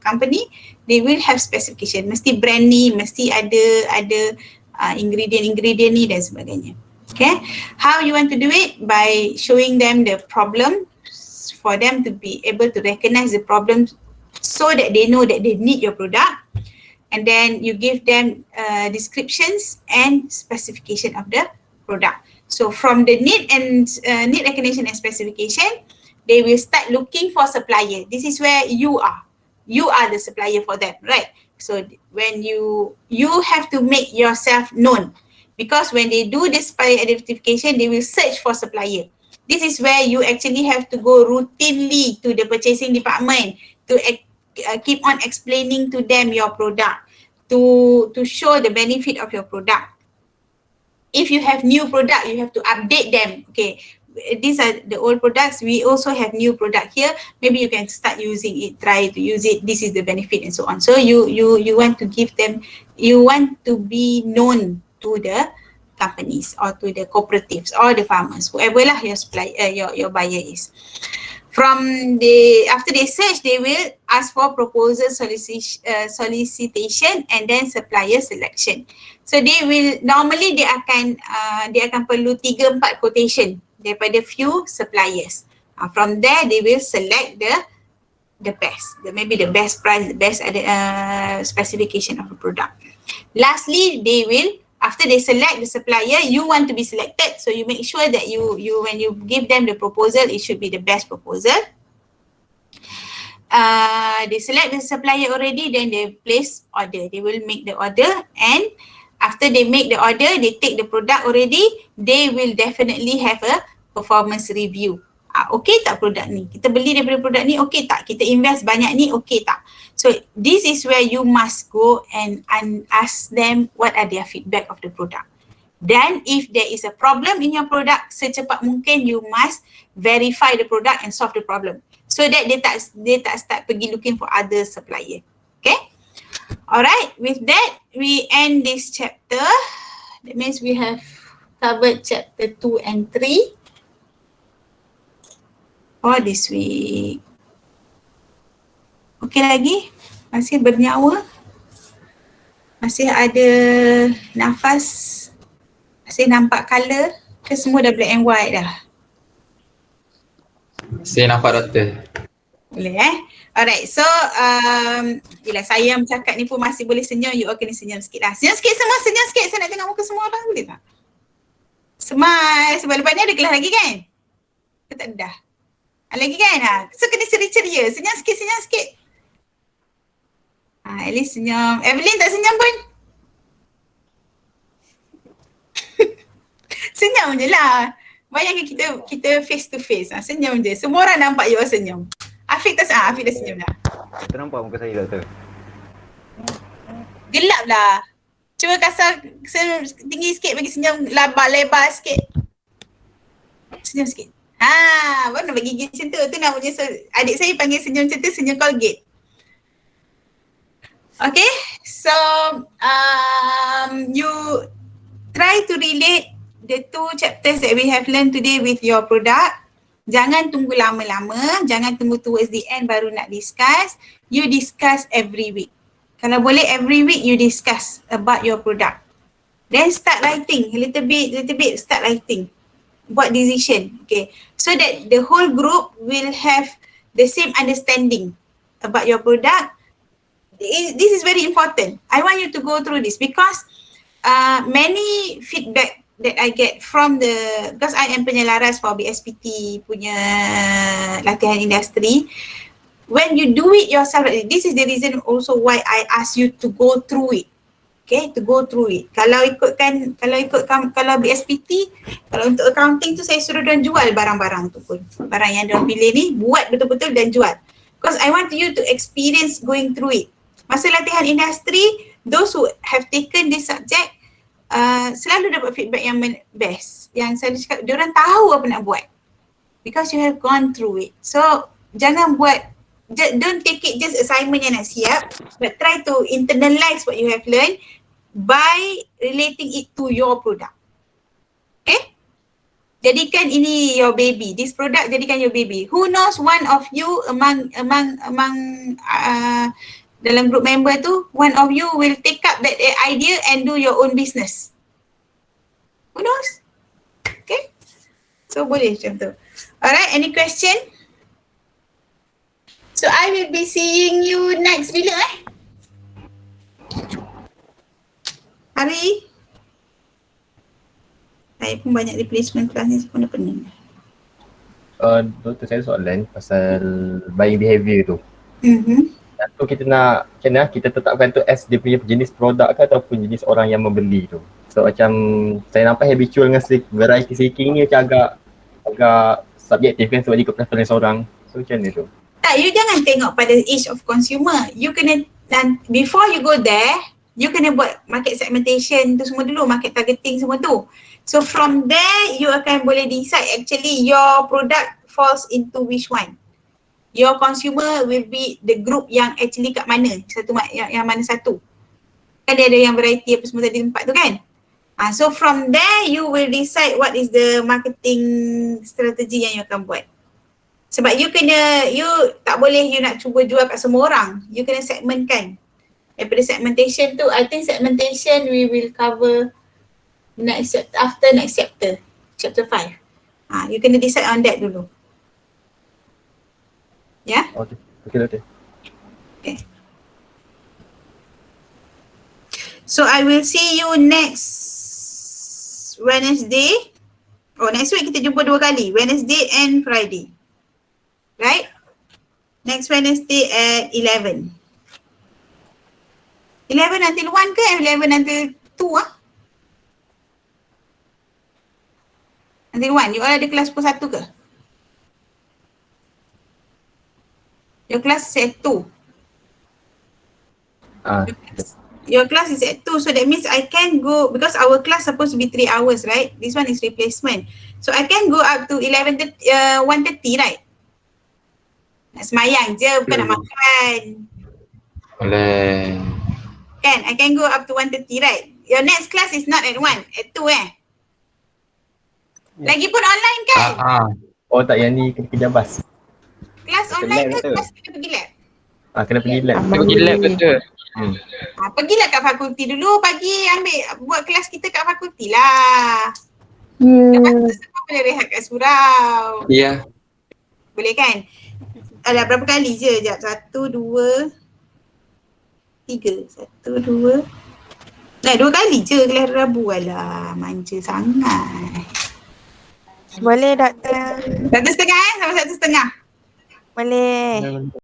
company, they will have specification. Mesti brand ni, mesti ada ingredient ni dan sebagainya. Okay, how you want to do it? By showing them the problem for them to be able to recognize the problem so that they know that they need your product, and then you give them descriptions and specification of the product. So from the need recognition and specification, they will start looking for supplier. This is where you are the supplier for them, right? So when you have to make yourself known, because when they do this supplier identification, they will search for supplier. This is where you actually have to go routinely to the purchasing department to keep on explaining to them your product, to show the benefit of your product. If you have new product, you have to update them. Okay, these are the old products. We also have new product here. Maybe you can start using it, try to use it. This is the benefit and so on. So you want to give them, you want to be known to the companies or to the cooperatives or the farmers, whoever lah your your buyer is. After they search, they will ask for proposal solicitation and then supplier selection. So they akan perlu 3-4 quotation daripada few suppliers. From there they will select the best, maybe the best price, the best specification of the product. Lastly, they will, after they select the supplier, you want to be selected, so you make sure that you when you give them the proposal, it should be the best proposal. they select the supplier already, then they place order. They will make the order, and after they make the order, they take the product already, they will definitely have a performance review. Okay tak produk ni? Kita beli daripada produk ni, okay tak? Kita invest banyak ni, okay tak? So this is where you must go and ask them what are their feedback of the product. Then if there is a problem in your product, secepat mungkin you must verify the product and solve the problem. So that they tak start pergi looking for other supplier. Okay? Alright, with that, we end this chapter. That means we have covered chapter 2 and 3 for this week. Okay lagi? Masih bernyawa? Masih ada nafas? Masih nampak colour? Ke semua dah black and white dah? Saya nampak doktor. Boleh Alright, so yelah saya yang bercakap ni pun masih boleh senyum, you all kena senyum sikit lah. Senyum sikit semua, senyum sikit. Saya nak tengok muka semua orang, boleh tak? Smile, sebab lepas ni ada kelas lagi kan? Ke tak ada dah? Lagi kan? So kena ceria-ceria, senyum sikit. At least senyum. Evelyn tak senyum pun? Senyum je lah. Bayangkan kita face to face. Senyum je. Semua orang nampak you all senyum. Afiq tak Afiq dah senyum dah. Tak nampak muka saya doktor. Gelap lah. Cuba kasar tinggi sikit bagi senyum lebar sikit. Senyum sikit. Baru nak bagi gigi macam tu. Tu namanya adik saya panggil senyum macam tu senyum Colgate. Okay. So you try to relate the two chapters that we have learned today with your product. Jangan tunggu lama-lama, jangan tunggu towards the end baru nak discuss. You discuss every week. Kalau boleh every week you discuss about your product. Then start writing, little bit start writing. Buat decision, okay. So that the whole group will have the same understanding about your product. This is very important. I want you to go through this because many feedback that I get from because I am penyelaras for BSPT punya latihan industri. When you do it yourself, this is the reason also why I ask you to go through it. Okay, to go through it. Kalau BSPT, kalau untuk accounting tu saya suruh diorang jual barang-barang tu pun. Barang yang diorang pilih ni, buat betul-betul dan jual. Because I want you to experience going through it. Masa latihan industri, those who have taken this subject, selalu dapat feedback yang best. Yang saya cakap, diorang tahu apa nak buat. Because you have gone through it. So, jangan buat, don't take it just assignment yang nak siap, but try to internalize what you have learned by relating it to your product. Okay? Jadikan ini your baby. This product jadikan your baby. Who knows one of you among dalam group member tu, one of you will take up that idea and do your own business. Who knows? Okay? So boleh macam tu. Alright, any question? So I will be seeing you next bila hari? Saya pun banyak replacement class ni, saya pun dah pening. Doktor saya soalan pasal buying behaviour tu. So kita nak kita tetapkan tu as dia punya jenis produk ke ataupun jenis orang yang membeli tu. So macam saya nampak habitual dengan variety seeking ni macam agak subjektif kan sebab ikut preference orang. So macam mana tu? Tak, you jangan tengok pada age of consumer. You kena, before you go there, you kena buat market segmentation tu semua dulu, market targeting semua tu. So from there, you akan boleh decide actually your product falls into which one. Your consumer will be the group yang actually kat mana, yang mana satu. Kan dia ada yang variety apa semua tadi tempat tu kan. So from there you will decide what is the marketing strategy yang you akan buat. Sebab you tak boleh you nak cuba jual kat semua orang. You kena segmentkan. Daripada segmentation tu, I think segmentation we will cover after next chapter. Chapter 5. You kena decide on that dulu. Ya? Okay. Okay. So I will see you next Wednesday. Next week kita jumpa 2 kali. Wednesday and Friday. Right? Next Wednesday at 11. 11 until 1 ke 11 until 2 ah? Until 1. You all ada kelas pukul 1 ke? Your class is at 2. Your class is at 2, so that means I can go, because our class supposed to be 3 hours, right? This one is replacement. So I can go up to 1:30, right? Nak semayang je, bukan nak makan. Boleh. Kan? I can go up to 1:30, right? Your next class is not at 1, at 2 Lagipun online kan? Oh tak, yang ni kena kejar bas. Kelas online lab ke tu. kelas kena pergi lab? Kena pergi lab. Kita pergi lab betul. Pergilah kat fakulti dulu, pagi ambil buat kelas kita kat fakulti lah. Lepas tu semua boleh rehat kat surau. Ya. Boleh kan? Ada berapa kali je? Sekejap. 1, 2, 3. 1, 2. 2 kali je kelas Rabu. Alah, manja sangat. Boleh doktor. 1.5 sampai 1.5. Boleh.